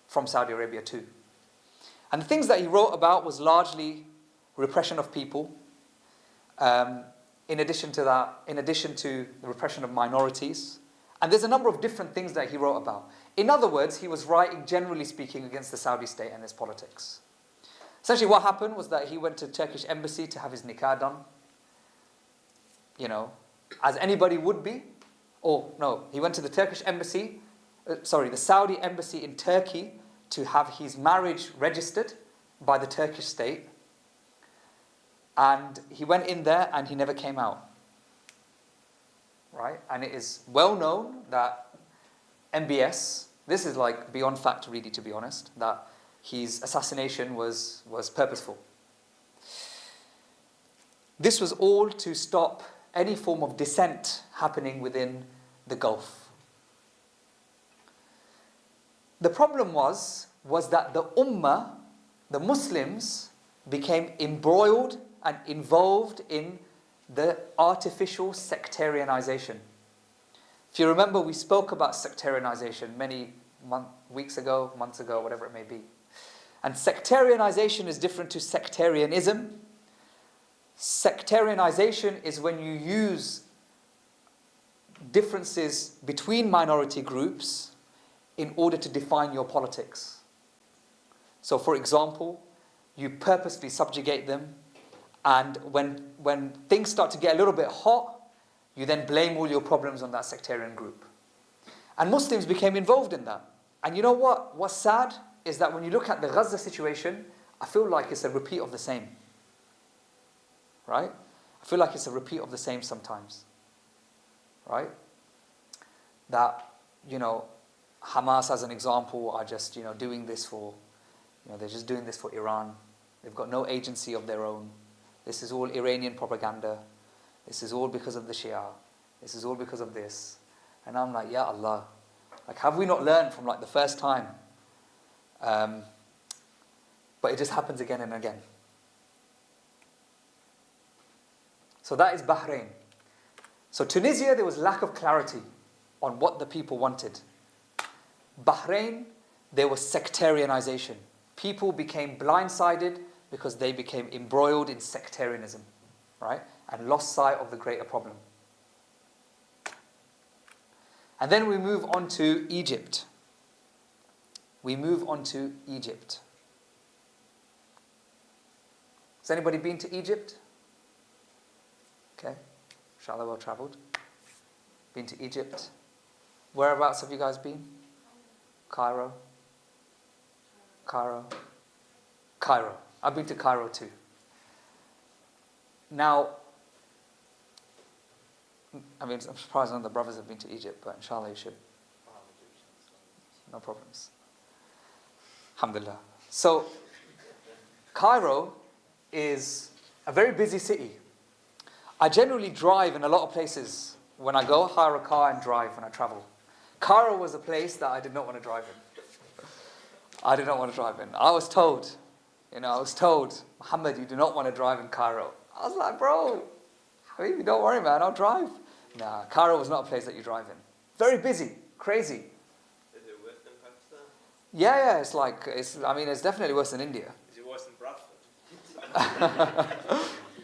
from Saudi Arabia too. And the things that he wrote about was largely repression of people. In addition to the repression of minorities. And there's a number of different things that he wrote about. In other words, he was writing, generally speaking, against the Saudi state and its politics. Essentially what happened was that he went to the Turkish embassy to have his nikah done. You know, as anybody would be. Or, no, he went to the Turkish embassy, the Saudi embassy in Turkey to have his marriage registered by the Turkish state. And he went in there and he never came out. Right? And it is well known that MBS, this is like beyond fact really, to be honest, that his assassination was purposeful. This was all to stop any form of dissent happening within the Gulf. The problem was that the Ummah, the Muslims, became embroiled and involved in the artificial sectarianization. If you remember, we spoke about sectarianization many months ago, whatever it may be. And sectarianization is different to sectarianism. Sectarianization is when you use differences between minority groups in order to define your politics. So for example, you purposely subjugate them, and when things start to get a little bit hot, you then blame all your problems on that sectarian group. And Muslims became involved in that. And you know what? What's sad is that when you look at the Gaza situation, I feel like it's a repeat of the same. Right? I feel like it's a repeat of the same sometimes. Right? That, Hamas as an example are just, doing this for, they're just doing this for Iran. They've got no agency of their own. This is all Iranian propaganda. This is all because of the Shia. This is all because of this. And I'm like, Ya Allah. Like, have we not learned from the first time? But it just happens again and again. So that is Bahrain. So Tunisia, there was lack of clarity on what the people wanted. Bahrain, there was sectarianization. People became blindsided because they became embroiled in sectarianism, right? And lost sight of the greater problem. And then we move on to Egypt. Has anybody been to Egypt? Okay, Inshallah, well travelled. Been to Egypt. Whereabouts have you guys been? Cairo. I've been to Cairo too. Now, I'm surprised none of the brothers have been to Egypt, but inshallah you should. No problems. Alhamdulillah. So, Cairo is a very busy city. I generally drive in a lot of places. When I go, hire a car and drive when I travel. Cairo was a place that I did not want to drive in. I was told, Muhammad, you do not want to drive in Cairo. I was like, bro, Habibi, don't worry, man, I'll drive. Nah, Cairo was not a place that you drive in. Very busy, crazy. Is it worse than Pakistan? Yeah, it's definitely worse than India. Is it worse than Bradford?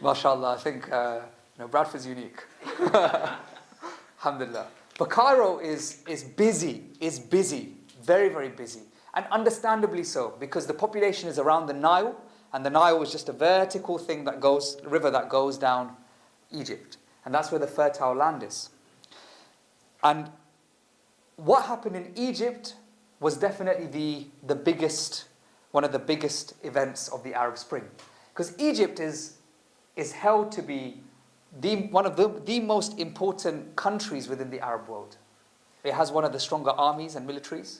MashaAllah, I think, Bradford's unique. Alhamdulillah. But Cairo is busy, very, very busy. And understandably so, because the population is around the Nile, and the Nile is just a vertical river that goes down Egypt. And that's where the fertile land is. And what happened in Egypt was definitely one of the biggest events of the Arab Spring. Because Egypt is held to be one of the most important countries within the Arab world. It has one of the stronger armies and militaries.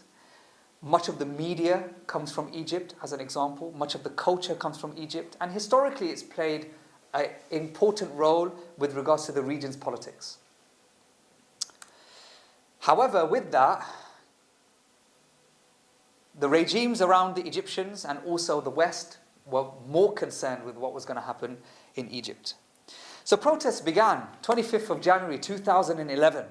Much of the media comes from Egypt, as an example. Much of the culture comes from Egypt. And historically, it's played an important role with regards to the region's politics. However, with that, the regimes around the Egyptians and also the West were more concerned with what was going to happen in Egypt. So protests began 25th of January 2011.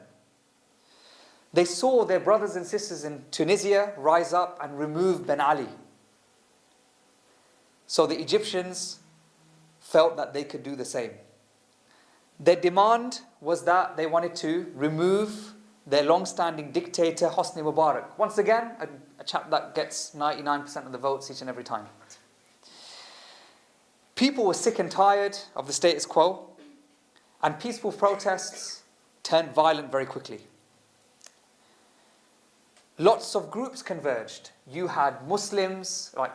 They saw their brothers and sisters in Tunisia rise up and remove Ben Ali. So the Egyptians felt that they could do the same. Their demand was that they wanted to remove their long-standing dictator Hosni Mubarak. Once again, a chap that gets 99% of the votes each and every time. People were sick and tired of the status quo, and peaceful protests turned violent very quickly. Lots of groups converged. You had Muslims, like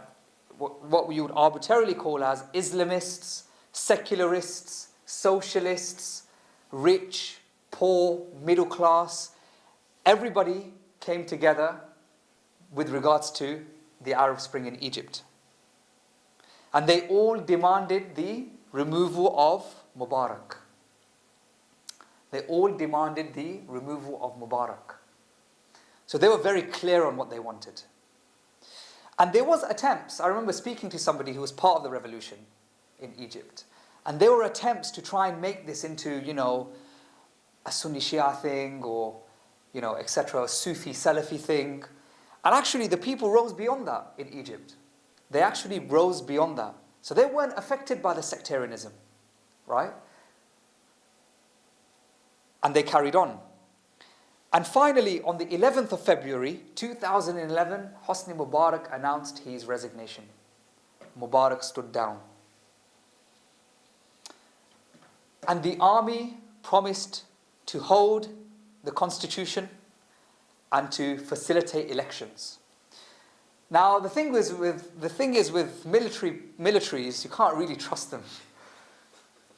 what we would arbitrarily call as Islamists, secularists, socialists, rich, poor, middle class. Everybody came together with regards to the Arab Spring in Egypt. And they all demanded the removal of Mubarak. They all demanded the removal of Mubarak. So they were very clear on what they wanted. And there was attempts. I remember speaking to somebody who was part of the revolution in Egypt. And there were attempts to try and make this into, a Sunni Shia thing or, etc., a Sufi Salafi thing. And actually the people rose beyond that in Egypt. They actually rose beyond that. So they weren't affected by the sectarianism, right? And they carried on. And finally, on the 11th of February 2011, Hosni Mubarak announced his resignation. Mubarak stood down. And the army promised to hold the constitution and to facilitate elections. Now, the thing is with militaries, you can't really trust them.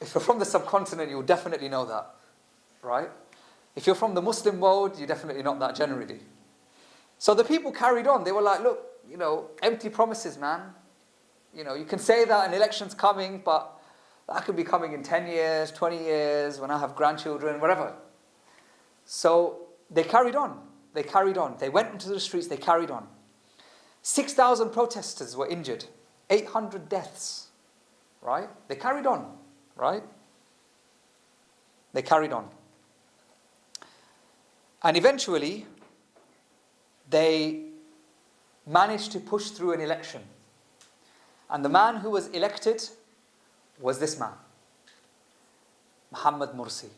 If you're from the subcontinent, you'll definitely know that, right? If you're from the Muslim world, you're definitely not that generally. So the people carried on. They were like, look, empty promises, man. You can say that an election's coming, but that could be coming in 10 years, 20 years, when I have grandchildren, whatever. So they carried on. They carried on. They went into the streets, they carried on. 6,000 protesters were injured. 800 deaths. Right? They carried on. Right? They carried on. And eventually, they managed to push through an election. And the man who was elected was this man, Muhammad Mursi,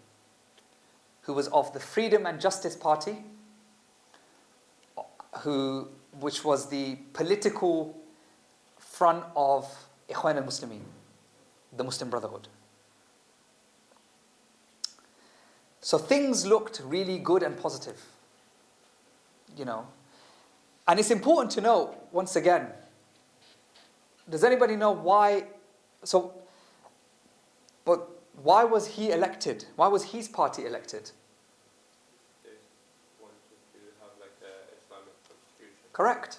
who was of the Freedom and Justice Party, which was the political front of Ikhwan al-Muslimin, the Muslim Brotherhood. So things looked really good and positive, And it's important to know, once again, does anybody know why? But why was he elected? Why was his party elected? They wanted to have like an Islamic constitution. Correct.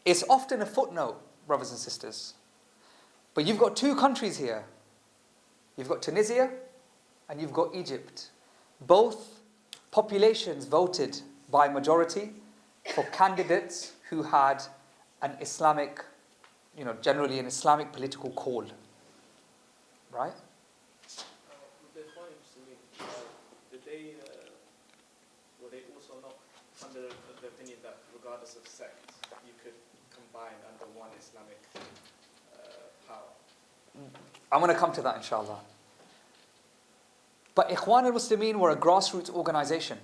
It's often a footnote, brothers and sisters. But you've got two countries here. You've got Tunisia and you've got Egypt. Both populations voted by majority for candidates who had an Islamic, generally an Islamic political call. Right? With the Ikhwan al-Muslimin, were they also not under the opinion that regardless of sect, you could combine under one Islamic power? I'm going to come to that, inshallah. But Ikhwan al-Muslimin were a grassroots organization.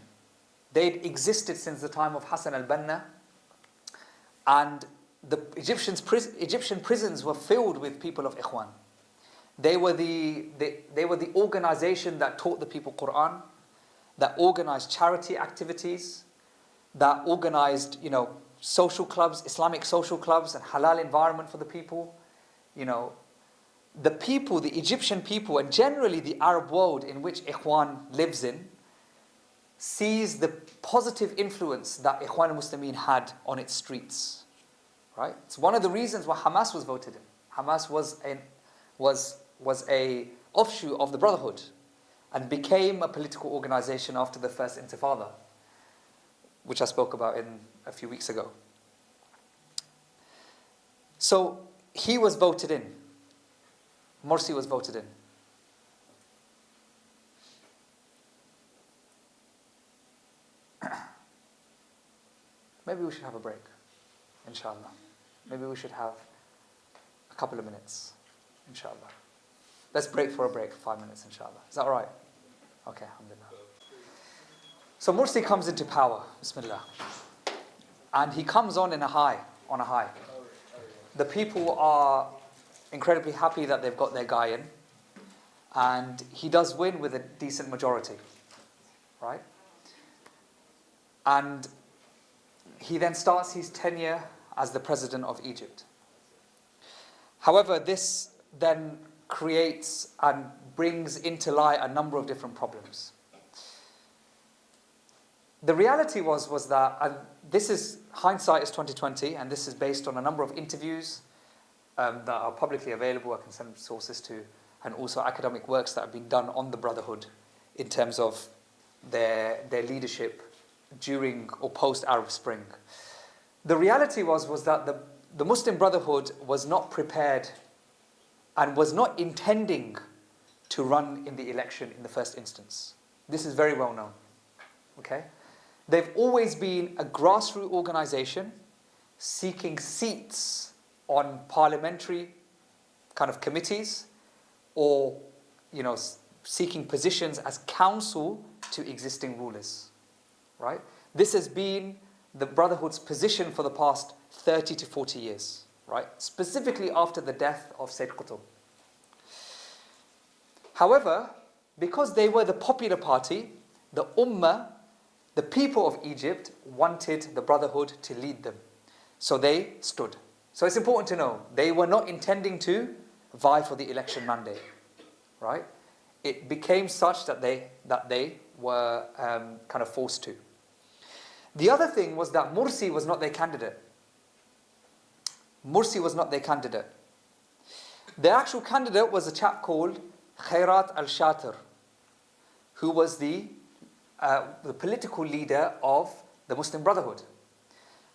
They'd existed since the time of Hassan al-Banna. And the Egyptian prisons were filled with people of Ikhwan. They were the organization that taught the people Quran, that organized charity activities, that organized, social clubs, Islamic social clubs and halal environment for the people. The people, the Egyptian people, and generally the Arab world in which Ikhwan lives in, sees the positive influence that Ikhwan al-Muslimin had on its streets. Right? It's one of the reasons why Hamas was voted in. Hamas was a offshoot of the Brotherhood and became a political organization after the first Intifada, which I spoke about a few weeks ago. So he was voted in. Morsi was voted in. maybe we should have a break, Insha'Allah. Maybe we should have a couple of minutes, Insha'Allah. Let's break for a break, 5 minutes, Insha'Allah. Is that all right? Okay, alhamdulillah. So Mursi comes into power, Bismillah. And he comes on a high. The people are incredibly happy that they've got their guy in. And he does win with a decent majority, right? And he then starts his tenure as the president of Egypt. However, this then creates and brings into light a number of different problems. The reality was that, and this is, hindsight is 2020, and this is based on a number of interviews that are publicly available, I can send sources to, and also academic works that have been done on the Brotherhood in terms of their leadership during or post-Arab Spring. The reality was that the Muslim Brotherhood was not prepared and was not intending to run in the election in the first instance. This is very well known. Okay? They've always been a grassroots organization seeking seats on parliamentary kind of committees or, seeking positions as counsel to existing rulers. Right? This has been the Brotherhood's position for the past 30 to 40 years. Right? Specifically after the death of Sayyid Qutb. However, because they were the popular party, the Ummah, the people of Egypt, wanted the Brotherhood to lead them. So they stood. So it's important to know, they were not intending to vie for the election mandate. Right? It became such that they were kind of forced to. The other thing was that Mursi was not their candidate. Their actual candidate was a chap called Khairat al-Shatir, who was the political leader of the Muslim Brotherhood.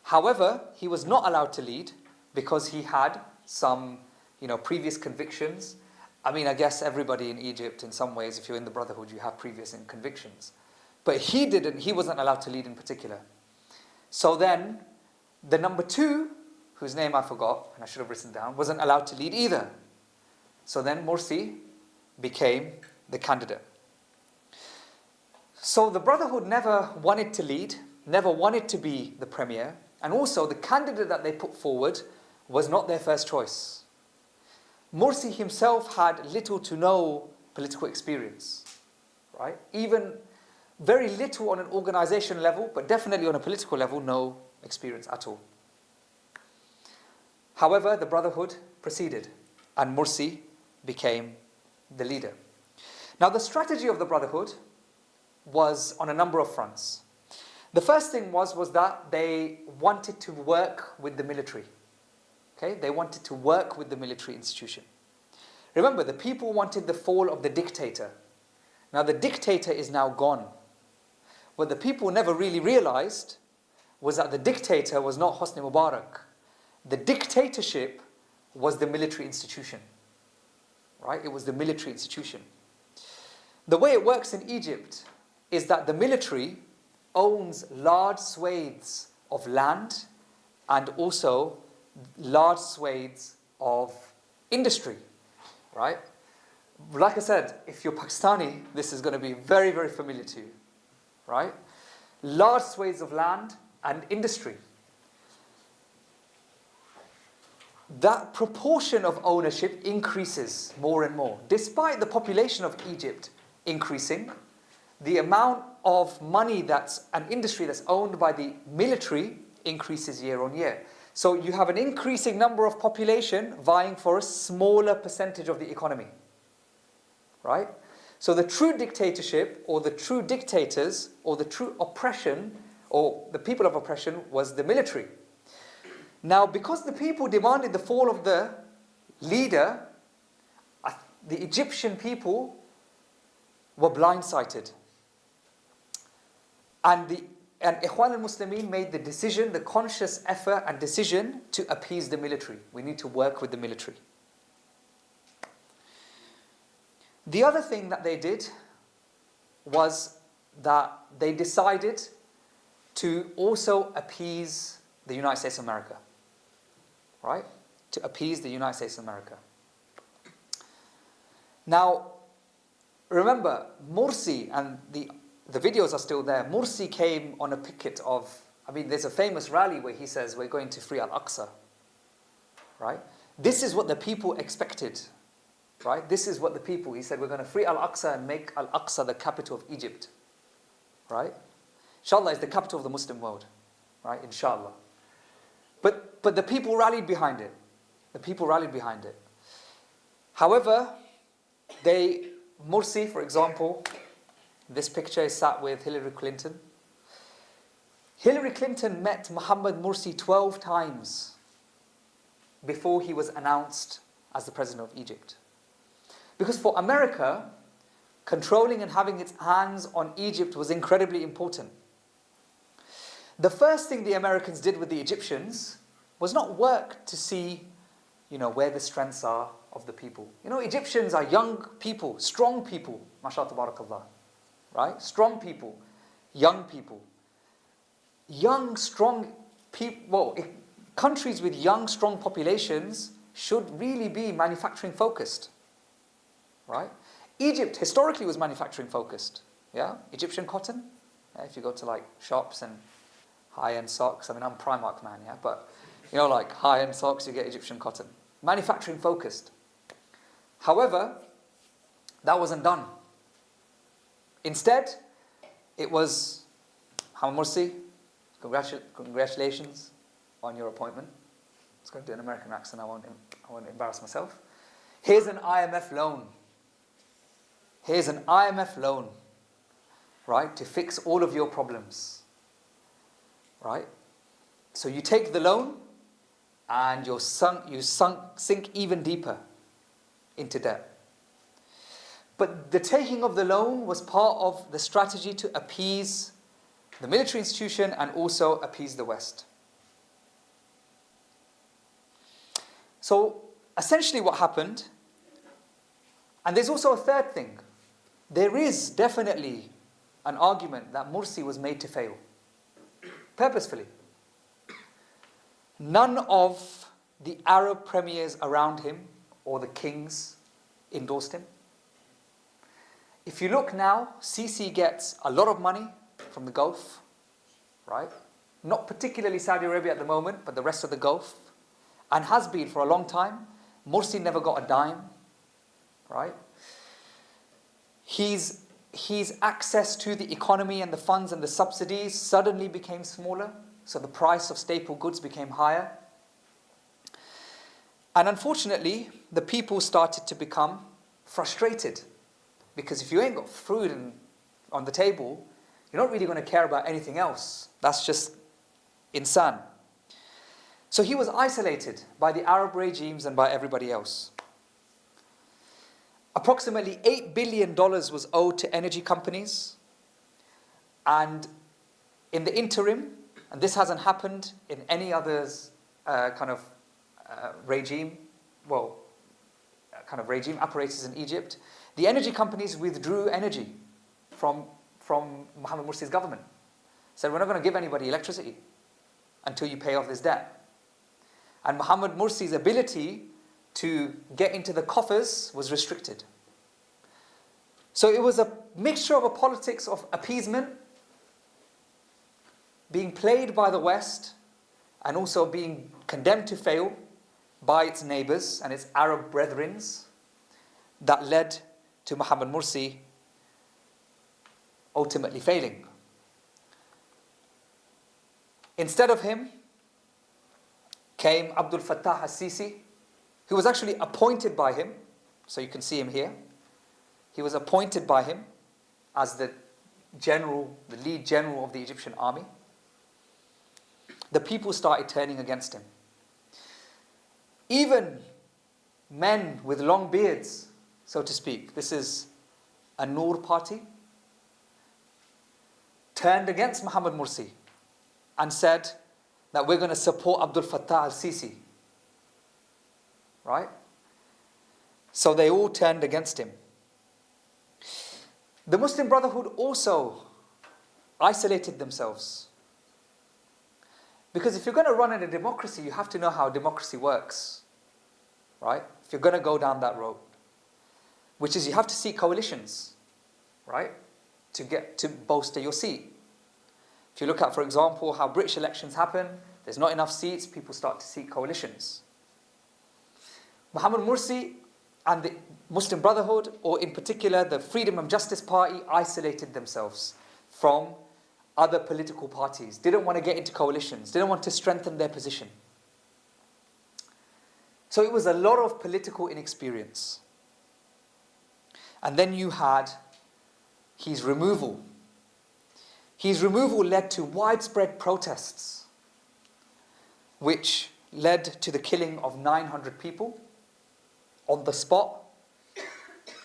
However, he was not allowed to lead because he had some, previous convictions. I mean, I guess everybody in Egypt, in some ways, if you're in the Brotherhood, you have previous convictions. But he wasn't allowed to lead in particular. So then, the number two, whose name I forgot, and I should have written down, wasn't allowed to lead either. So then Mursi became the candidate. So the Brotherhood never wanted to lead, never wanted to be the premier, and also the candidate that they put forward was not their first choice. Mursi himself had little to no political experience, right? Even very little on an organization level, but definitely on a political level, no experience at all. However, the Brotherhood proceeded, and Mursi became the leader. Now, the strategy of the Brotherhood was on a number of fronts. The first thing was that they wanted to work with the military. Okay? They wanted to work with the military institution. Remember, the people wanted the fall of the dictator. Now, the dictator is now gone. What the people never really realized was that the dictator was not Hosni Mubarak. The dictatorship was the military institution. Right? It was the military institution. The way it works in Egypt is that the military owns large swathes of land and also large swathes of industry, right? Like I said, if you're Pakistani, this is going to be very, very familiar to you, right? Large swathes of land and industry. That proportion of ownership increases more and more. Despite the population of Egypt increasing, the amount of money and industry that's owned by the military increases year on year. So you have an increasing number of population vying for a smaller percentage of the economy. Right? So the true dictatorship, or the true dictators, or the true oppression, or the people of oppression, was the military. Now, because the people demanded the fall of the leader, the Egyptian people were blindsided. And Ikhwan al-Muslimin made the decision, the conscious effort and decision to appease the military. We need to work with the military. The other thing that they did was that they decided to also appease the United States of America. Right? To appease the United States of America. Now, remember, Morsi, and the videos are still there, Morsi came on a picket of, there's a famous rally where he says, we're going to free Al-Aqsa. Right? This is what the people expected. Right? This is what the people, he said, we're going to free Al-Aqsa and make Al-Aqsa the capital of Egypt. Right? Inshallah is the capital of the Muslim world. Right? Inshallah. But the people rallied behind it. The people rallied behind it. However, Morsi, for example, this picture is sat with Hillary Clinton. Hillary Clinton met Muhammad Morsi 12 times before he was announced as the president of Egypt. Because for America, controlling and having its hands on Egypt was incredibly important. The first thing the Americans did with the Egyptians was not work to see, where the strengths are of the people. Egyptians are young people, strong people, mashallah tabarakallah, right? Strong people, young people. Young, strong people, countries with young, strong populations should really be manufacturing focused, right? Egypt historically was manufacturing focused, yeah? Egyptian cotton, if you go to shops and high-end socks, I'm Primark man, yeah? But, high-end socks, you get Egyptian cotton. Manufacturing focused. However, that wasn't done. Instead, it was, Muhammad Morsi, congratulations on your appointment. I was going to do an American accent, I won't embarrass myself. Here's an IMF loan. Here's an IMF loan, right, to fix all of your problems. Right? So you take the loan and you sink even deeper into debt. But the taking of the loan was part of the strategy to appease the military institution and also appease the West. So essentially what happened, and there's also a third thing. There is definitely an argument that Morsi was made to fail. Purposefully. None of the Arab premiers around him or the kings endorsed him. If you look now, Sisi gets a lot of money from the Gulf, right? Not particularly Saudi Arabia at the moment, but the rest of the Gulf, and has been for a long time. Morsi never got a dime, right? His access to the economy and the funds and the subsidies suddenly became smaller, so the price of staple goods became higher. And unfortunately, the people started to become frustrated, because if you ain't got food on the table, you're not really going to care about anything else. That's just insan. So he was isolated by the Arab regimes and by everybody else. Approximately $8 billion was owed to energy companies. And in the interim, and this hasn't happened in any other's regime apparatus in Egypt, the energy companies withdrew energy from Muhammad Morsi's government. Said, we're not going to give anybody electricity until you pay off this debt. And Muhammad Morsi's ability to get into the coffers was restricted. So it was a mixture of a politics of appeasement being played by the West and also being condemned to fail by its neighbors and its Arab brethren that led to Muhammad Morsi ultimately failing. Instead of him came Abdul Fattah al-Sisi, who was actually appointed by him. So you can see him here. He was appointed by him as the lead general of the Egyptian army. The people started turning against him. Even men with long beards, so to speak, this is a Noor party, turned against Muhammad Morsi and said that we're going to support Abdul Fattah al-Sisi. Right? So they all turned against him. The Muslim Brotherhood also isolated themselves Because if you're going to run in a democracy, you have to know how democracy works, right? If you're going to go down that road, which is you have to seek coalitions, right, to bolster your seat. If you look at, for example, how British elections happen, there's not enough seats, people start to seek coalitions. Muhammad Mursi and the Muslim Brotherhood, or in particular the Freedom and Justice Party, isolated themselves from other political parties, didn't want to get into coalitions, didn't want to strengthen their position. So it was a lot of political inexperience. And then you had his removal. His removal led to widespread protests, which led to the killing of 900 people on the spot,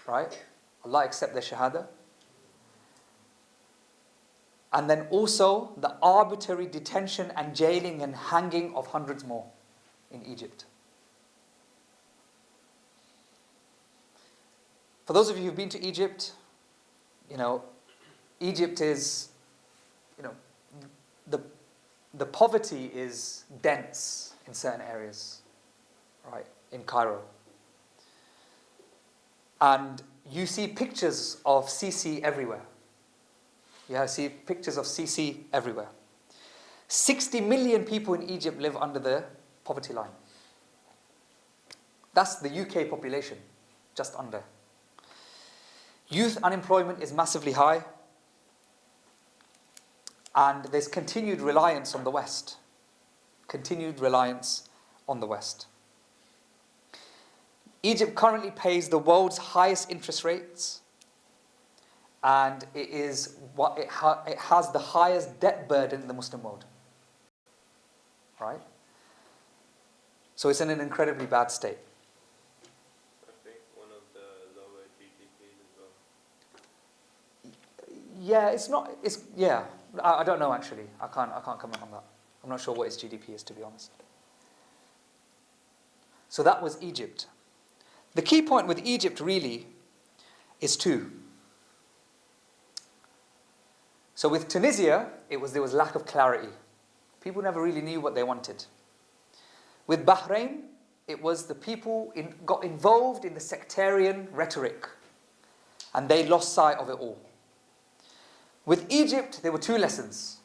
right? Allah accept their shahada. And then also the arbitrary detention and jailing and hanging of hundreds more in Egypt. For those of you who've been to Egypt, Egypt is, the poverty is dense in certain areas, right, in Cairo. And you see pictures of Sisi everywhere. You see pictures of Sisi everywhere. 60 million people in Egypt live under the poverty line. That's the UK population, just under. Youth unemployment is massively high. And there's continued reliance on the West. Continued reliance on the West. Egypt currently pays the world's highest interest rates, and it has the highest debt burden in the Muslim world. Right? So it's in an incredibly bad state. I think one of the lower GDPs as well. Yeah, it's not. I don't know actually. I can't comment on that. I'm not sure what its GDP is, to be honest. So that was Egypt. The key point with Egypt really is two. So with Tunisia, there was lack of clarity. People never really knew what they wanted. With Bahrain, it was the people got involved in the sectarian rhetoric, and they lost sight of it all. With Egypt, there were two lessons.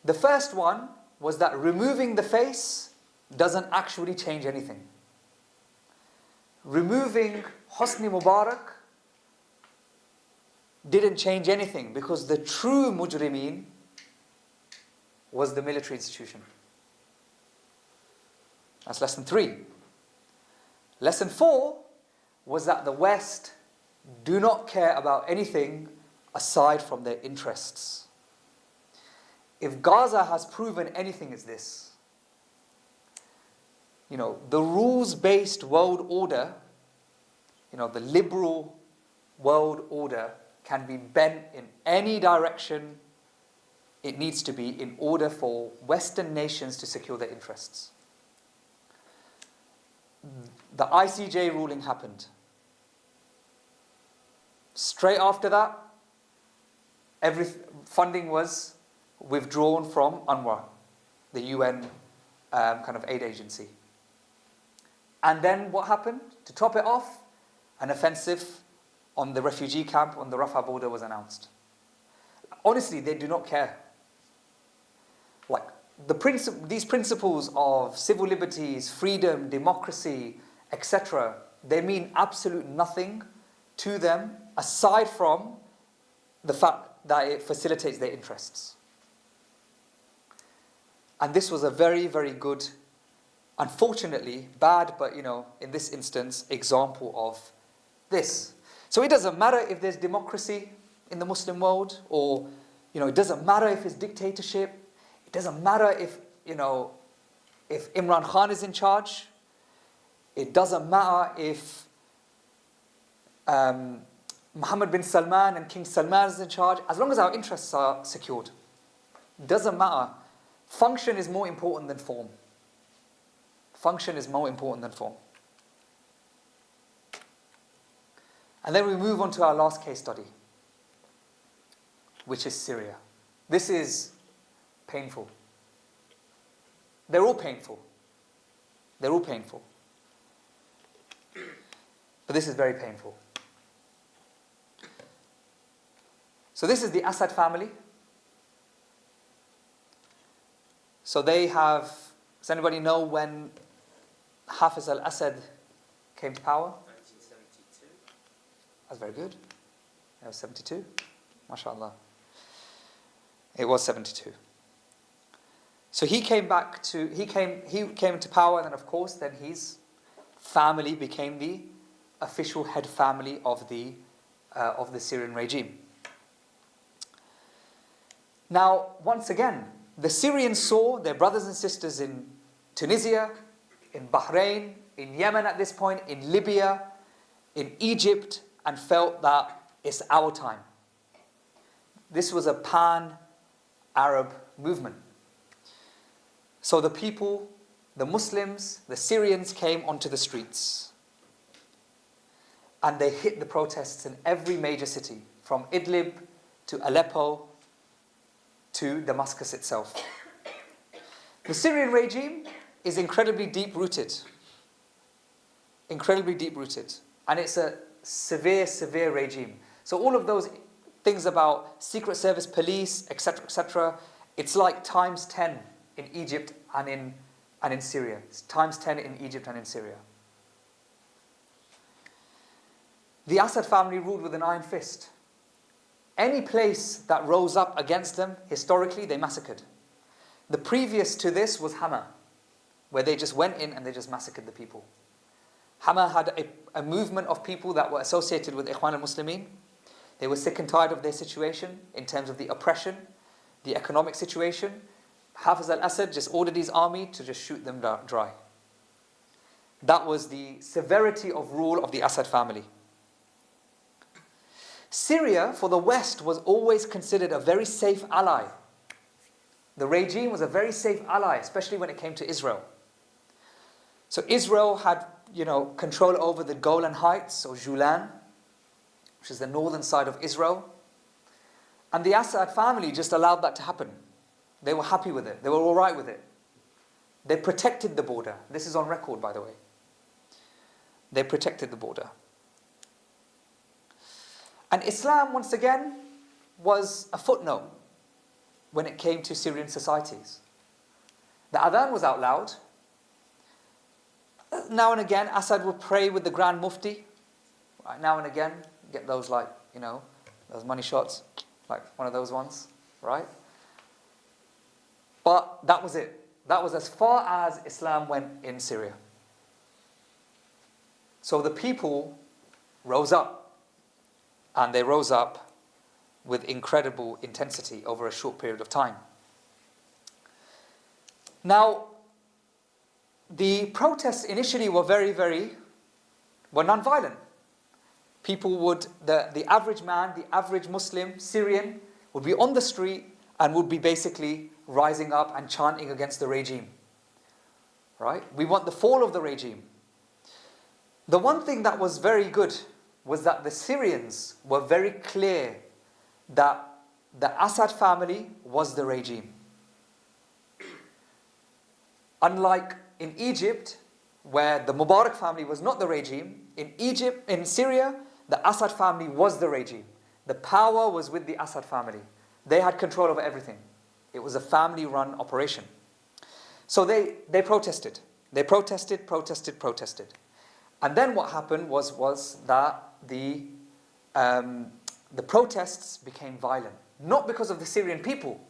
The first one was that removing the face doesn't actually change anything. Removing Hosni Mubarak didn't change anything, because the true mujrimeen was the military institution. That's lesson 3. Lesson 4 was that the West do not care about anything aside from their interests. If Gaza has proven anything, it's this. The rules-based world order, the liberal world order can be bent in any direction it needs to be in order for Western nations to secure their interests. The ICJ ruling happened. Straight after that, every funding was withdrawn from UNRWA, the UN kind of aid agency. And then what happened? To top it off, an offensive on the refugee camp on the Rafah border was announced. Honestly, they do not care. Like these principles of civil liberties, freedom, democracy, etc., they mean absolute nothing to them aside from the fact that it facilitates their interests. And this was a very, very good, unfortunately, bad, but in this instance, example of this. So it doesn't matter if there's democracy in the Muslim world, or it doesn't matter if it's dictatorship. It doesn't matter if Imran Khan is in charge. It doesn't matter if Mohammed bin Salman and King Salman is in charge. As long as our interests are secured, it doesn't matter. Function is more important than form. Function is more important than form. And then we move on to our last case study, which is Syria. This is painful. They're all painful. They're all painful. But this is very painful. So this is the Assad family. So they have, does anybody know when Hafiz al-Assad came to power? 1972. That's very good. It was 72. MashaAllah. It was 72. So he came to power, and then of course then his family became the official head family of the Syrian regime. Now, once again, the Syrians saw their brothers and sisters in Tunisia, in Bahrain, in Yemen at this point, in Libya, in Egypt, and felt that it's our time. This was a pan-Arab movement. So the people, the Muslims, the Syrians came onto the streets. And they hit the protests in every major city, from Idlib to Aleppo to Damascus itself. The Syrian regime is incredibly deep-rooted. Incredibly deep-rooted. And it's a severe, severe regime. So all of those things about secret service, police, etc., it's like times 10 in Egypt and in Syria. It's times 10 in Egypt and in Syria. The Assad family ruled with an iron fist. Any place that rose up against them, historically, they massacred. The previous to this was Hama, where they just went in and they just massacred the people. Hama had a movement of people that were associated with Ikhwan al-Muslimin. They were sick and tired of their situation in terms of the oppression, the economic situation. Hafiz al-Assad just ordered his army to just shoot them dry. That was the severity of rule of the Assad family. Syria, for the West, was always considered a very safe ally. The regime was a very safe ally, especially when it came to Israel. So Israel had, control over the Golan Heights, or Julan, which is the northern side of Israel. And the Assad family just allowed that to happen. They were happy with it. They were all right with it. They protected the border. This is on record, by the way. They protected the border. And Islam, once again, was a footnote when it came to Syrian societies. The adhan was out loud. Now and again, Assad would pray with the Grand Mufti. Right, now and again, get those those money shots, like one of those ones, right? But that was it. That was as far as Islam went in Syria. So the people rose up. And they rose up with incredible intensity over a short period of time. Now, the protests initially were were non-violent. People would, the average man, the average Muslim, Syrian, would be on the street and would be basically rising up and chanting against the regime. Right? We want the fall of the regime. The one thing that was very good was that the Syrians were very clear that the Assad family was the regime. Unlike in Egypt, where the Mubarak family was not the regime, in Syria, the Assad family was the regime. The power was with the Assad family. They had control over everything. It was a family-run operation. So they protested. They protested. And then what happened was that the protests became violent. Not because of the Syrian people.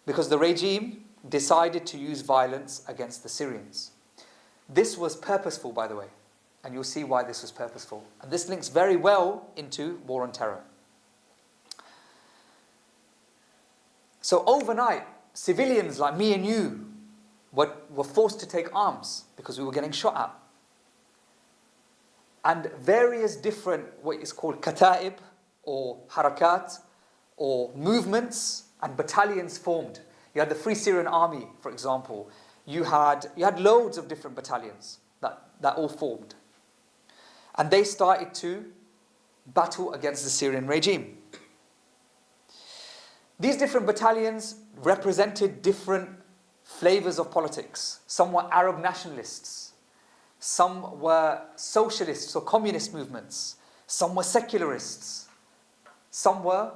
Because the regime decided to use violence against the Syrians. This was purposeful, by the way. And you'll see why this was purposeful. And this links very well into war on terror. So overnight, civilians like me and you were forced to take arms because we were getting shot at. And various different, what is called kata'ib, or harakat, or movements and battalions formed. You had the Free Syrian Army, for example. You had loads of different battalions that all formed. And they started to battle against the Syrian regime. These different battalions represented different flavors of politics. Some were Arab nationalists. Some were socialists or communist movements. Some were secularists. Some were,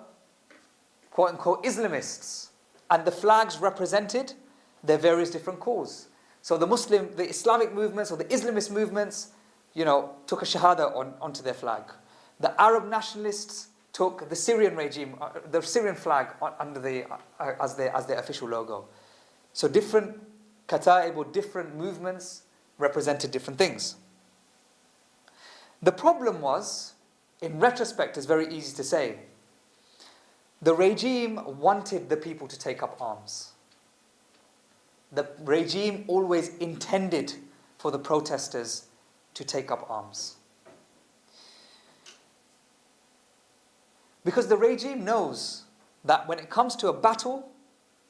quote unquote, Islamists. And the flags represented their various different causes. So the Islamic movements or the Islamist movements, took a shahada onto their flag. The Arab nationalists took the Syrian regime, the Syrian flag as their official logo. So different kata'ib or different movements represented different things. The problem was, in retrospect, it's very easy to say, the regime wanted the people to take up arms. The regime always intended for the protesters to take up arms. Because the regime knows that when it comes to a battle,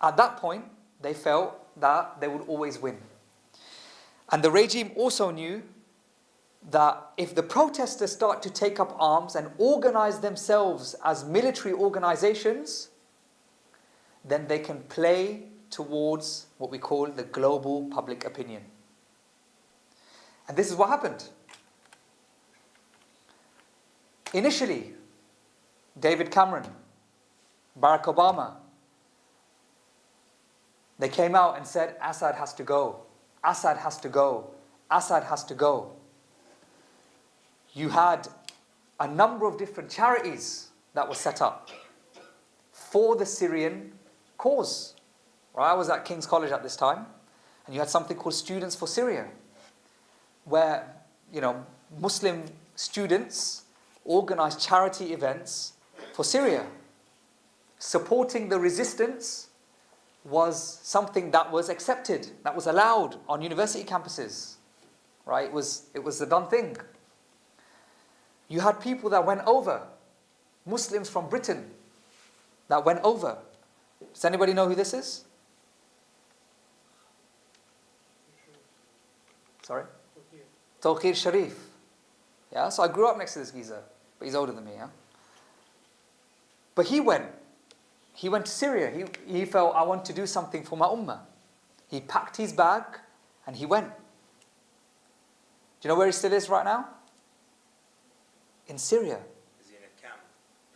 at that point, they felt that they would always win. And the regime also knew that if the protesters start to take up arms and organize themselves as military organizations, then they can play towards what we call the global public opinion. And this is what happened. Initially, David Cameron, Barack Obama, they came out and said, Assad has to go. Assad has to go. Assad has to go. You had a number of different charities that were set up for the Syrian cause. I was at King's College at this time, and you had something called Students for Syria, where Muslim students organized charity events for Syria. Supporting the resistance was something that was accepted, that was allowed on university campuses. Right? It was a done thing. You had people that went over, Muslims from Britain that went over. Does anybody know who this is? Sorry? Tawqir Sharif. Yeah, so I grew up next to this geezer, but he's older than me, yeah? But he went to Syria. He felt, I want to do something for my ummah. He packed his bag and he went. Do you know where he still is right now? In Syria. Is he in a camp?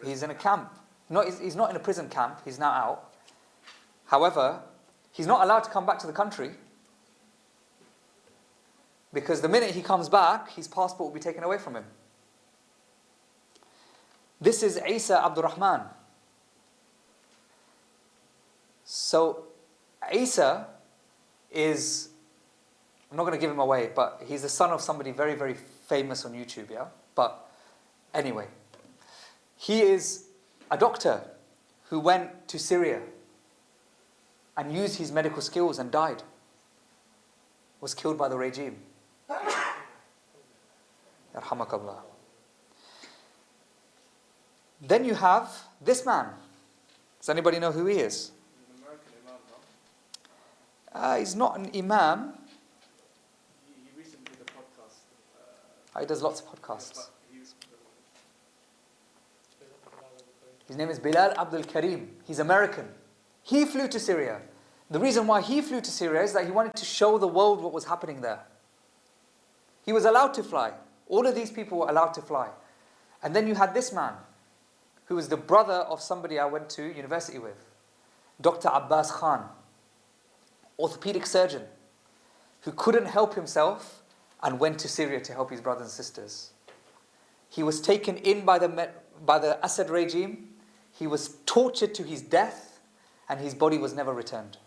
He's in a camp. No, he's not in a prison camp. He's now out. However, he's not allowed to come back to the country, because the minute he comes back, his passport will be taken away from him. This is Isa Abdul Rahman. So, Isa is, I'm not going to give him away, but he's the son of somebody very, very famous on YouTube, yeah? But anyway, he is a doctor who went to Syria and used his medical skills and died. Was killed by the regime. Yarhamakallah. Then you have this man. Does anybody know who he is? He's an American imam, no? He's not an imam. He recently did a podcast. He does lots of podcasts. But he's His name is Bilal Abdul Karim. He's American. He flew to Syria. The reason why he flew to Syria is that he wanted to show the world what was happening there. He was allowed to fly. All of these people were allowed to fly. And then you had this man, who was the brother of somebody I went to university with, Dr. Abbas Khan, orthopedic surgeon, who couldn't help himself and went to Syria to help his brothers and sisters. He was taken in by the Assad regime. He was tortured to his death, and his body was never returned.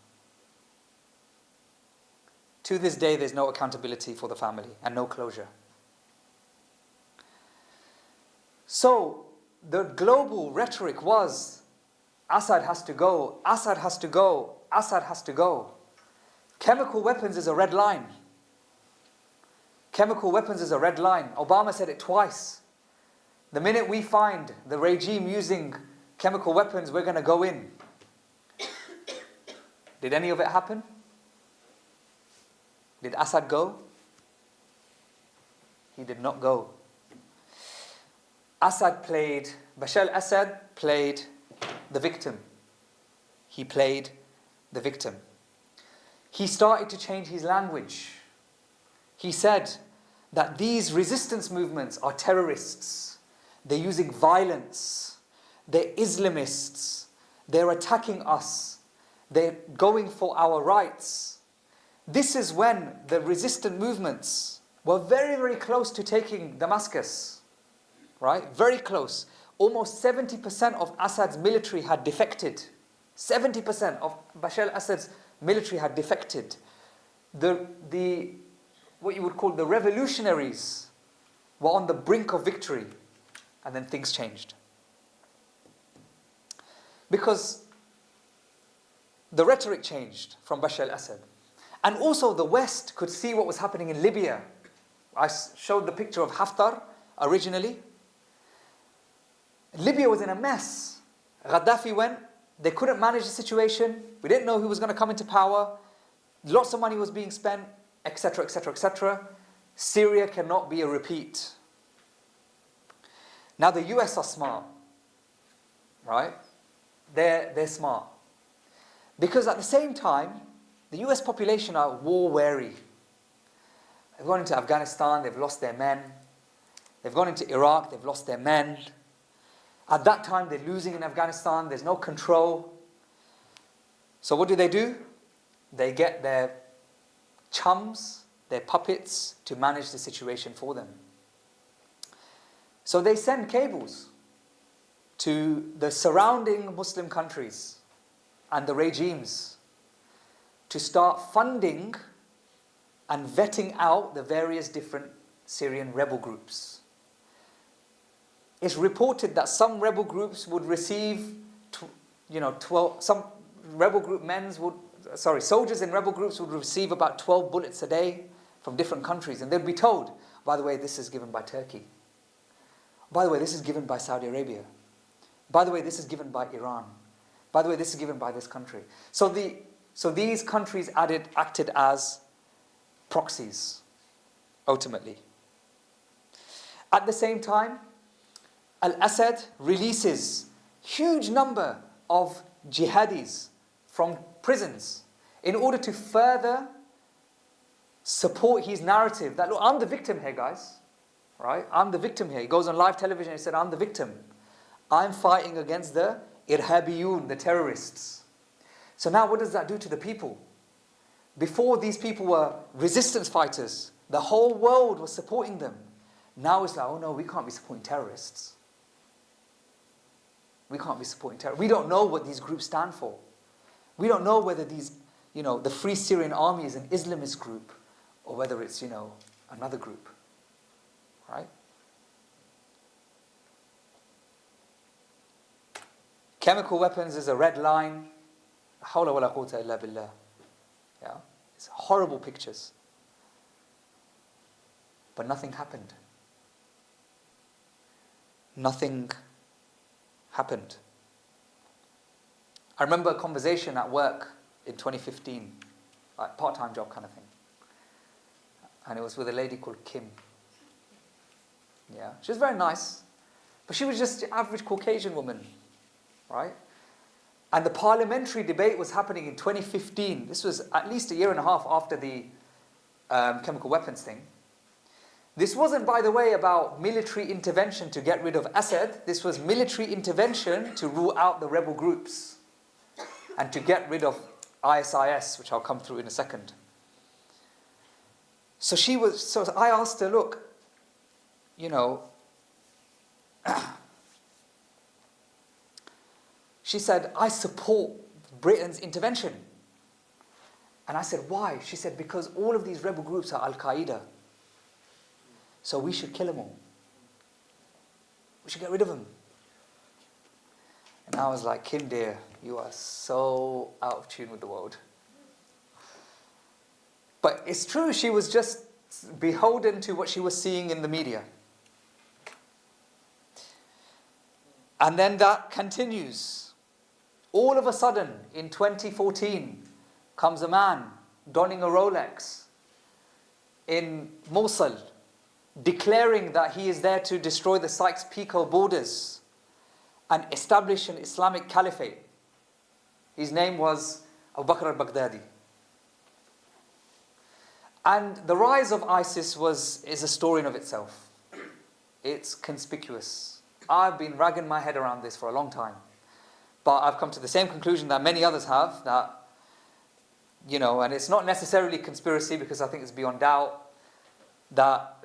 To this day, there's no accountability for the family and no closure. So, the global rhetoric was, Assad has to go, Assad has to go, Assad has to go. Chemical weapons is a red line. Chemical weapons is a red line. Obama said it twice. The minute we find the regime using chemical weapons, we're going to go in. Did any of it happen? Did Assad go? He did not go. Bashar al-Assad played the victim. He played the victim. he started to change his language. He said that these resistance movements are terrorists. They're using violence. They're Islamists. They're attacking us. They're going for our rights. This is when the resistant movements were very, very close to taking Damascus. Right? Very close. Almost 70% of Assad's military had defected. 70% of Bashar al-Assad's military had defected. What you would call the revolutionaries were on the brink of victory. And then things changed. Because the rhetoric changed from Bashar al-Assad. And also the West could see what was happening in Libya. I showed the picture of Haftar originally. Libya was in a mess. Gaddafi went, they couldn't manage the situation. We didn't know who was going to come into power. Lots of money was being spent, etc., etc., etc. Syria cannot be a repeat. Now the US are smart, right? They're smart. Because at the same time, the US population are war-weary. They've gone into Afghanistan, they've lost their men. They've gone into Iraq, they've lost their men. At that time, they're losing in Afghanistan, there's no control. So what do? They get their chums, their puppets, to manage the situation for them. So they send cables to the surrounding Muslim countries and the regimes to start funding and vetting out the various different Syrian rebel groups. It's reported that some rebel groups would receive, some rebel group soldiers in rebel groups would receive about 12 bullets a day from different countries, and they'd be told, by the way, this is given by Turkey. By the way, this is given by Saudi Arabia. By the way, this is given by Iran. By the way, this is given by this country. So these countries acted as proxies, ultimately. At the same time, Al-Assad releases huge number of jihadis from prisons in order to further support his narrative that, look, I'm the victim here, guys. Right? I'm the victim here. He goes on live television and he said, I'm the victim. I'm fighting against the irhabiyun, the terrorists. So now what does that do to the people? Before, these people were resistance fighters. The whole world was supporting them. Now it's like, oh no, we can't be supporting terrorists. We can't be supporting terrorists. We don't know what these groups stand for. We don't know whether these, the Free Syrian Army is an Islamist group or whether it's, another group. Right? Chemical weapons is a red line. Hawla wala quwwata illa billah. Yeah? It's horrible pictures. But nothing happened. Nothing happened. I remember a conversation at work in 2015, like part-time job kind of thing. And it was with a lady called Kim. Yeah, she was very nice, but she was just an average Caucasian woman, right? And the parliamentary debate was happening in 2015. This was at least a year and a half after the chemical weapons thing. This wasn't, by the way, about military intervention to get rid of Assad. This was military intervention to rule out the rebel groups and to get rid of ISIS, which I'll come through in a second. So I asked her, look, she said, I support Britain's intervention. And I said, why? She said, because all of these rebel groups are Al-Qaeda. So we should kill them all. We should get rid of them. And I was like, Kim dear, you are so out of tune with the world. But it's true, she was just beholden to what she was seeing in the media. And then that continues. All of a sudden, in 2014, comes a man donning a Rolex in Mosul, declaring that he is there to destroy the Sykes-Picot borders and establish an Islamic caliphate. His name was Abu Bakr al-Baghdadi. And the rise of ISIS is a story in of itself. It's conspicuous. I've been ragging my head around this for a long time. But I've come to the same conclusion that many others have, that, and it's not necessarily conspiracy because I think it's beyond doubt, that,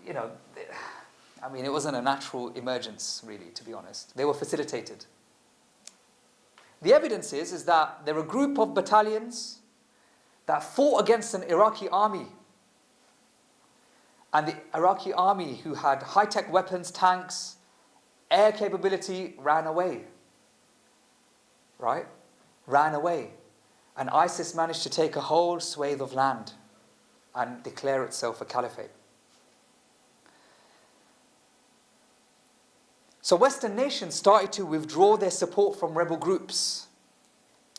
it wasn't a natural emergence, really, to be honest. They were facilitated. The evidence is that there are a group of battalions that fought against an Iraqi army. And the Iraqi army, who had high-tech weapons, tanks, air capability, ran away. Right? Ran away. And ISIS managed to take a whole swathe of land and declare itself a caliphate. So Western nations started to withdraw their support from rebel groups.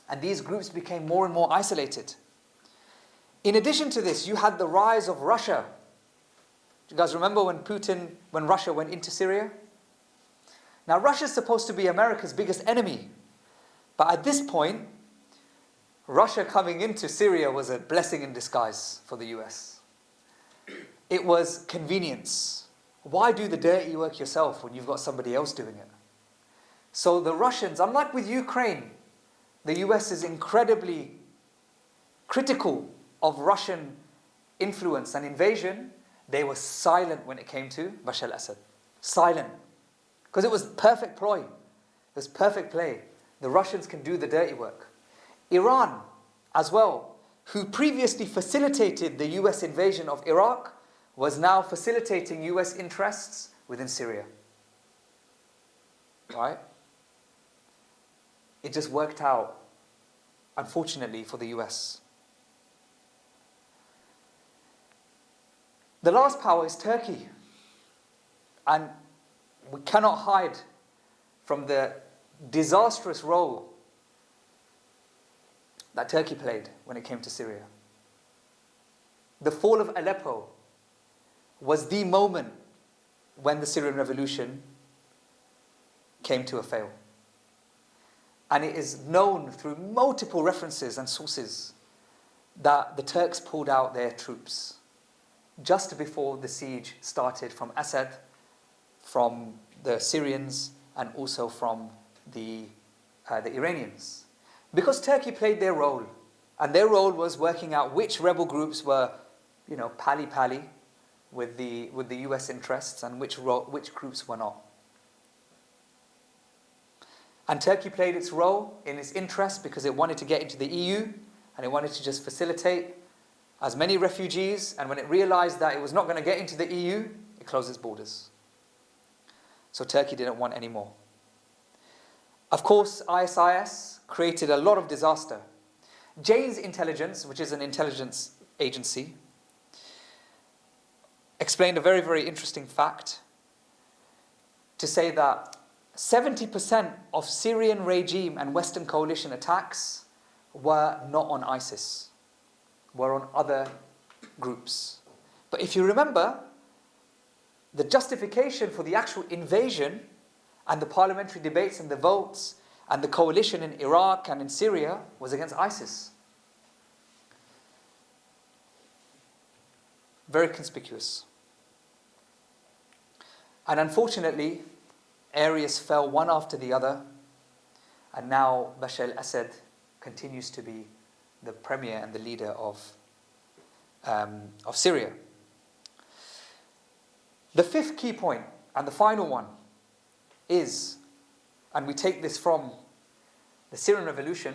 And these groups became more and more isolated. In addition to this, you had the rise of Russia. Do you guys remember when Russia went into Syria? Now Russia's supposed to be America's biggest enemy. But at this point, Russia coming into Syria was a blessing in disguise for the US. It was convenience. Why do the dirty work yourself when you've got somebody else doing it? So the Russians, unlike with Ukraine, the US is incredibly critical of Russian influence and invasion. They were silent when it came to Bashar al-Assad. Silent. Because it was perfect ploy. It was perfect play. The Russians can do the dirty work. Iran, as well, who previously facilitated the US invasion of Iraq, was now facilitating US interests within Syria. Right? It just worked out, unfortunately, for the US. The last power is Turkey. And we cannot hide from the disastrous role that Turkey played when it came to Syria. The fall of Aleppo was the moment when the Syrian revolution came to a fail. And it is known through multiple references and sources that the Turks pulled out their troops just before the siege started from Assad, from the Syrians, and also from the Iranians. Because Turkey played their role, and their role was working out which rebel groups were, pally-pally with the US interests and which groups were not. And Turkey played its role in its interest because it wanted to get into the EU and it wanted to just facilitate as many refugees, and when it realized that it was not going to get into the EU, it closed its borders. So Turkey didn't want any more. Of course, ISIS created a lot of disaster. Jane's Intelligence, which is an intelligence agency, explained a very, very interesting fact to say that 70% of Syrian regime and Western coalition attacks were not on ISIS, were on other groups. But if you remember, the justification for the actual invasion and the parliamentary debates and the votes and the coalition in Iraq and in Syria was against ISIS. Very conspicuous. And unfortunately, areas fell one after the other, and now Bashar al-Assad continues to be the premier and the leader of Syria. The fifth key point, and the final one, is, and we take this from the Syrian revolution,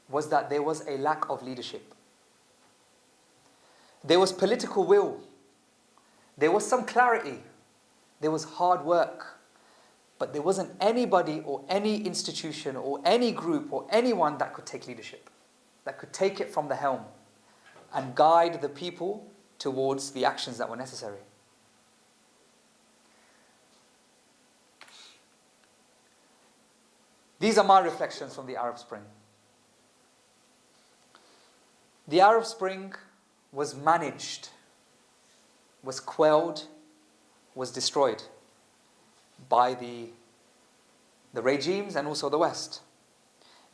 was that there was a lack of leadership. There was political will. There was some clarity. There was hard work. But there wasn't anybody or any institution or any group or anyone that could take leadership, that could take it from the helm and guide the people towards the actions that were necessary. These are my reflections from the Arab Spring. The Arab Spring was managed, was quelled, was destroyed by the regimes and also the West.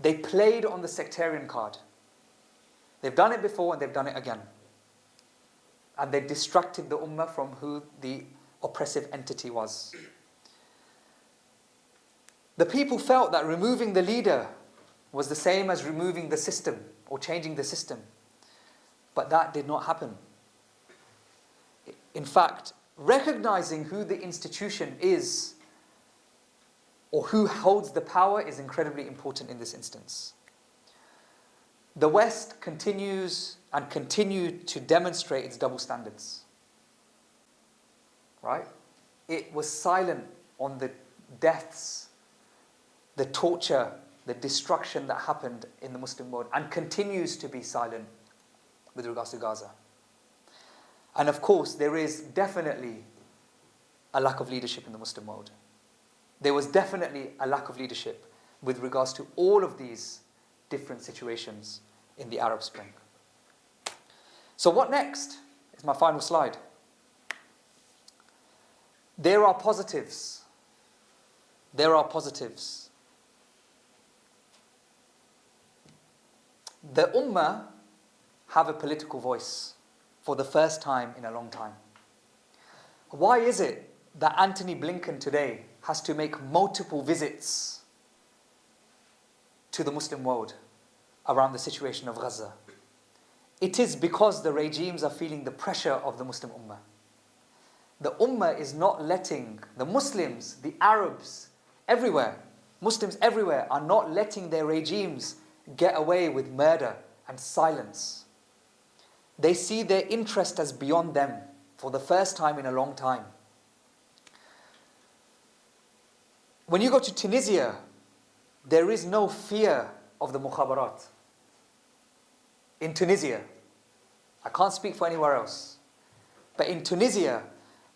They played on the sectarian card. They've done it before and they've done it again. and they distracted the ummah from who the oppressive entity was. The people felt that removing the leader was the same as removing the system or changing the system. But that did not happen. In fact, recognizing who the institution is or who holds the power is incredibly important in this instance. The West continues and continued to demonstrate its double standards. Right? It was silent on the deaths, the torture, the destruction that happened in the Muslim world, and continues to be silent with regards to Gaza. And of course, there is definitely a lack of leadership in the Muslim world. There was definitely a lack of leadership with regards to all of these different situations in the Arab Spring. So what next? Is my final slide. There are positives. There are positives. The Ummah have a political voice for the first time in a long time. Why is it that Anthony Blinken today has to make multiple visits to the Muslim world around the situation of Gaza? It is because the regimes are feeling the pressure of the Muslim Ummah. The Ummah is not letting the Muslims, the Arabs, everywhere, Muslims everywhere are not letting their regimes get away with murder and silence. They see their interest as beyond them for the first time in a long time. When you go to Tunisia, there is no fear of the mukhabarat. In Tunisia, I can't speak for anywhere else, but in Tunisia,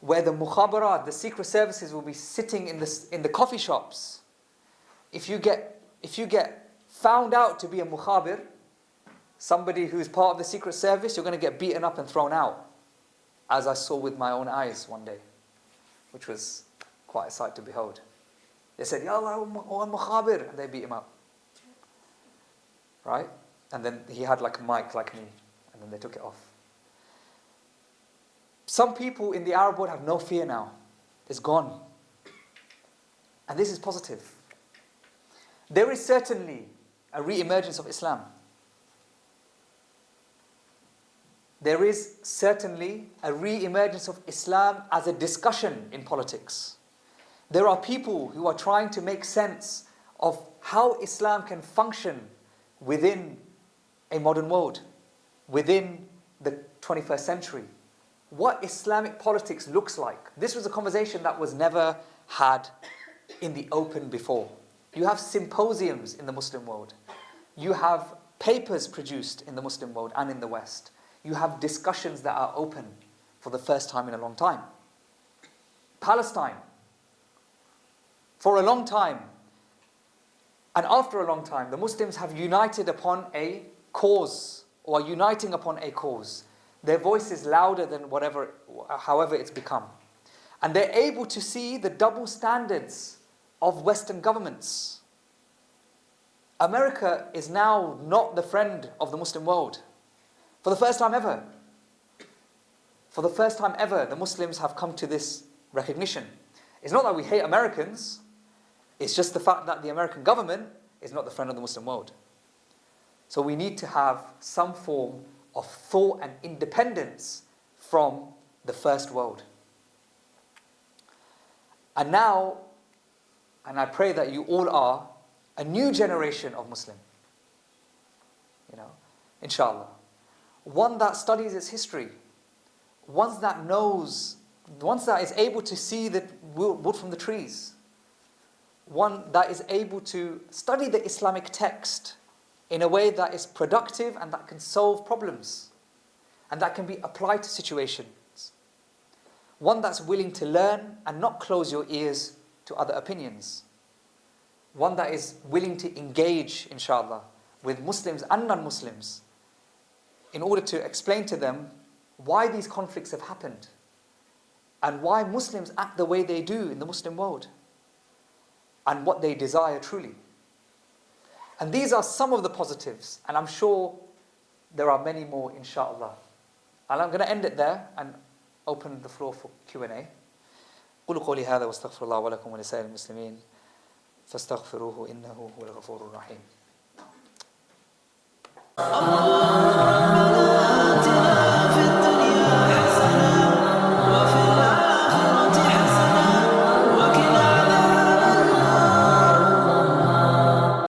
where the mukhabarat, the secret services will be sitting in the coffee shops, if you get found out to be a mukhabir, somebody who is part of the secret service, you're going to get beaten up and thrown out, as I saw with my own eyes one day, which was quite a sight to behold. They said, Ya Allah, oh, mukhabir, and they beat him up. Right? And then he had like a mic like me, and then they took it off. Some people in the Arab world have no fear now. It's gone. And this is positive. There is certainly a re-emergence of Islam. There is certainly a re-emergence of Islam as a discussion in politics. There are people who are trying to make sense of how Islam can function within a modern world, within the 21st century. What Islamic politics looks like. This was a conversation that was never had in the open before. You have symposiums in the Muslim world. You have papers produced in the Muslim world and in the West. You have discussions that are open for the first time in a long time. Palestine. For a long time, and after a long time, the Muslims have united upon a cause, or are uniting upon a cause. Their voice is louder than however it's become. And they're able to see the double standards of Western governments. America is now not the friend of the Muslim world. For the first time ever. For the first time ever, the Muslims have come to this recognition. It's not that we hate Americans. It's just the fact that the American government is not the friend of the Muslim world. So we need to have some form of thought and independence from the first world. And now, and I pray that you all are, a new generation of Muslim. Insha'Allah. One that studies its history. One that knows, one that is able to see the wood from the trees. One that is able to study the Islamic text in a way that is productive and that can solve problems and that can be applied to situations. One that's willing to learn and not close your ears to other opinions. One that is willing to engage, inshallah, with Muslims and non-Muslims in order to explain to them why these conflicts have happened and why Muslims act the way they do in the Muslim world and what they desire truly. And these are some of the positives, and I'm sure there are many more, inshallah. And I'm going to end it there and open the floor for Q&A. قولوا قولي هذا واستغفر الله ولكم ولسائر المسلمين فاستغفروه إنه هو الغفور الرحيم.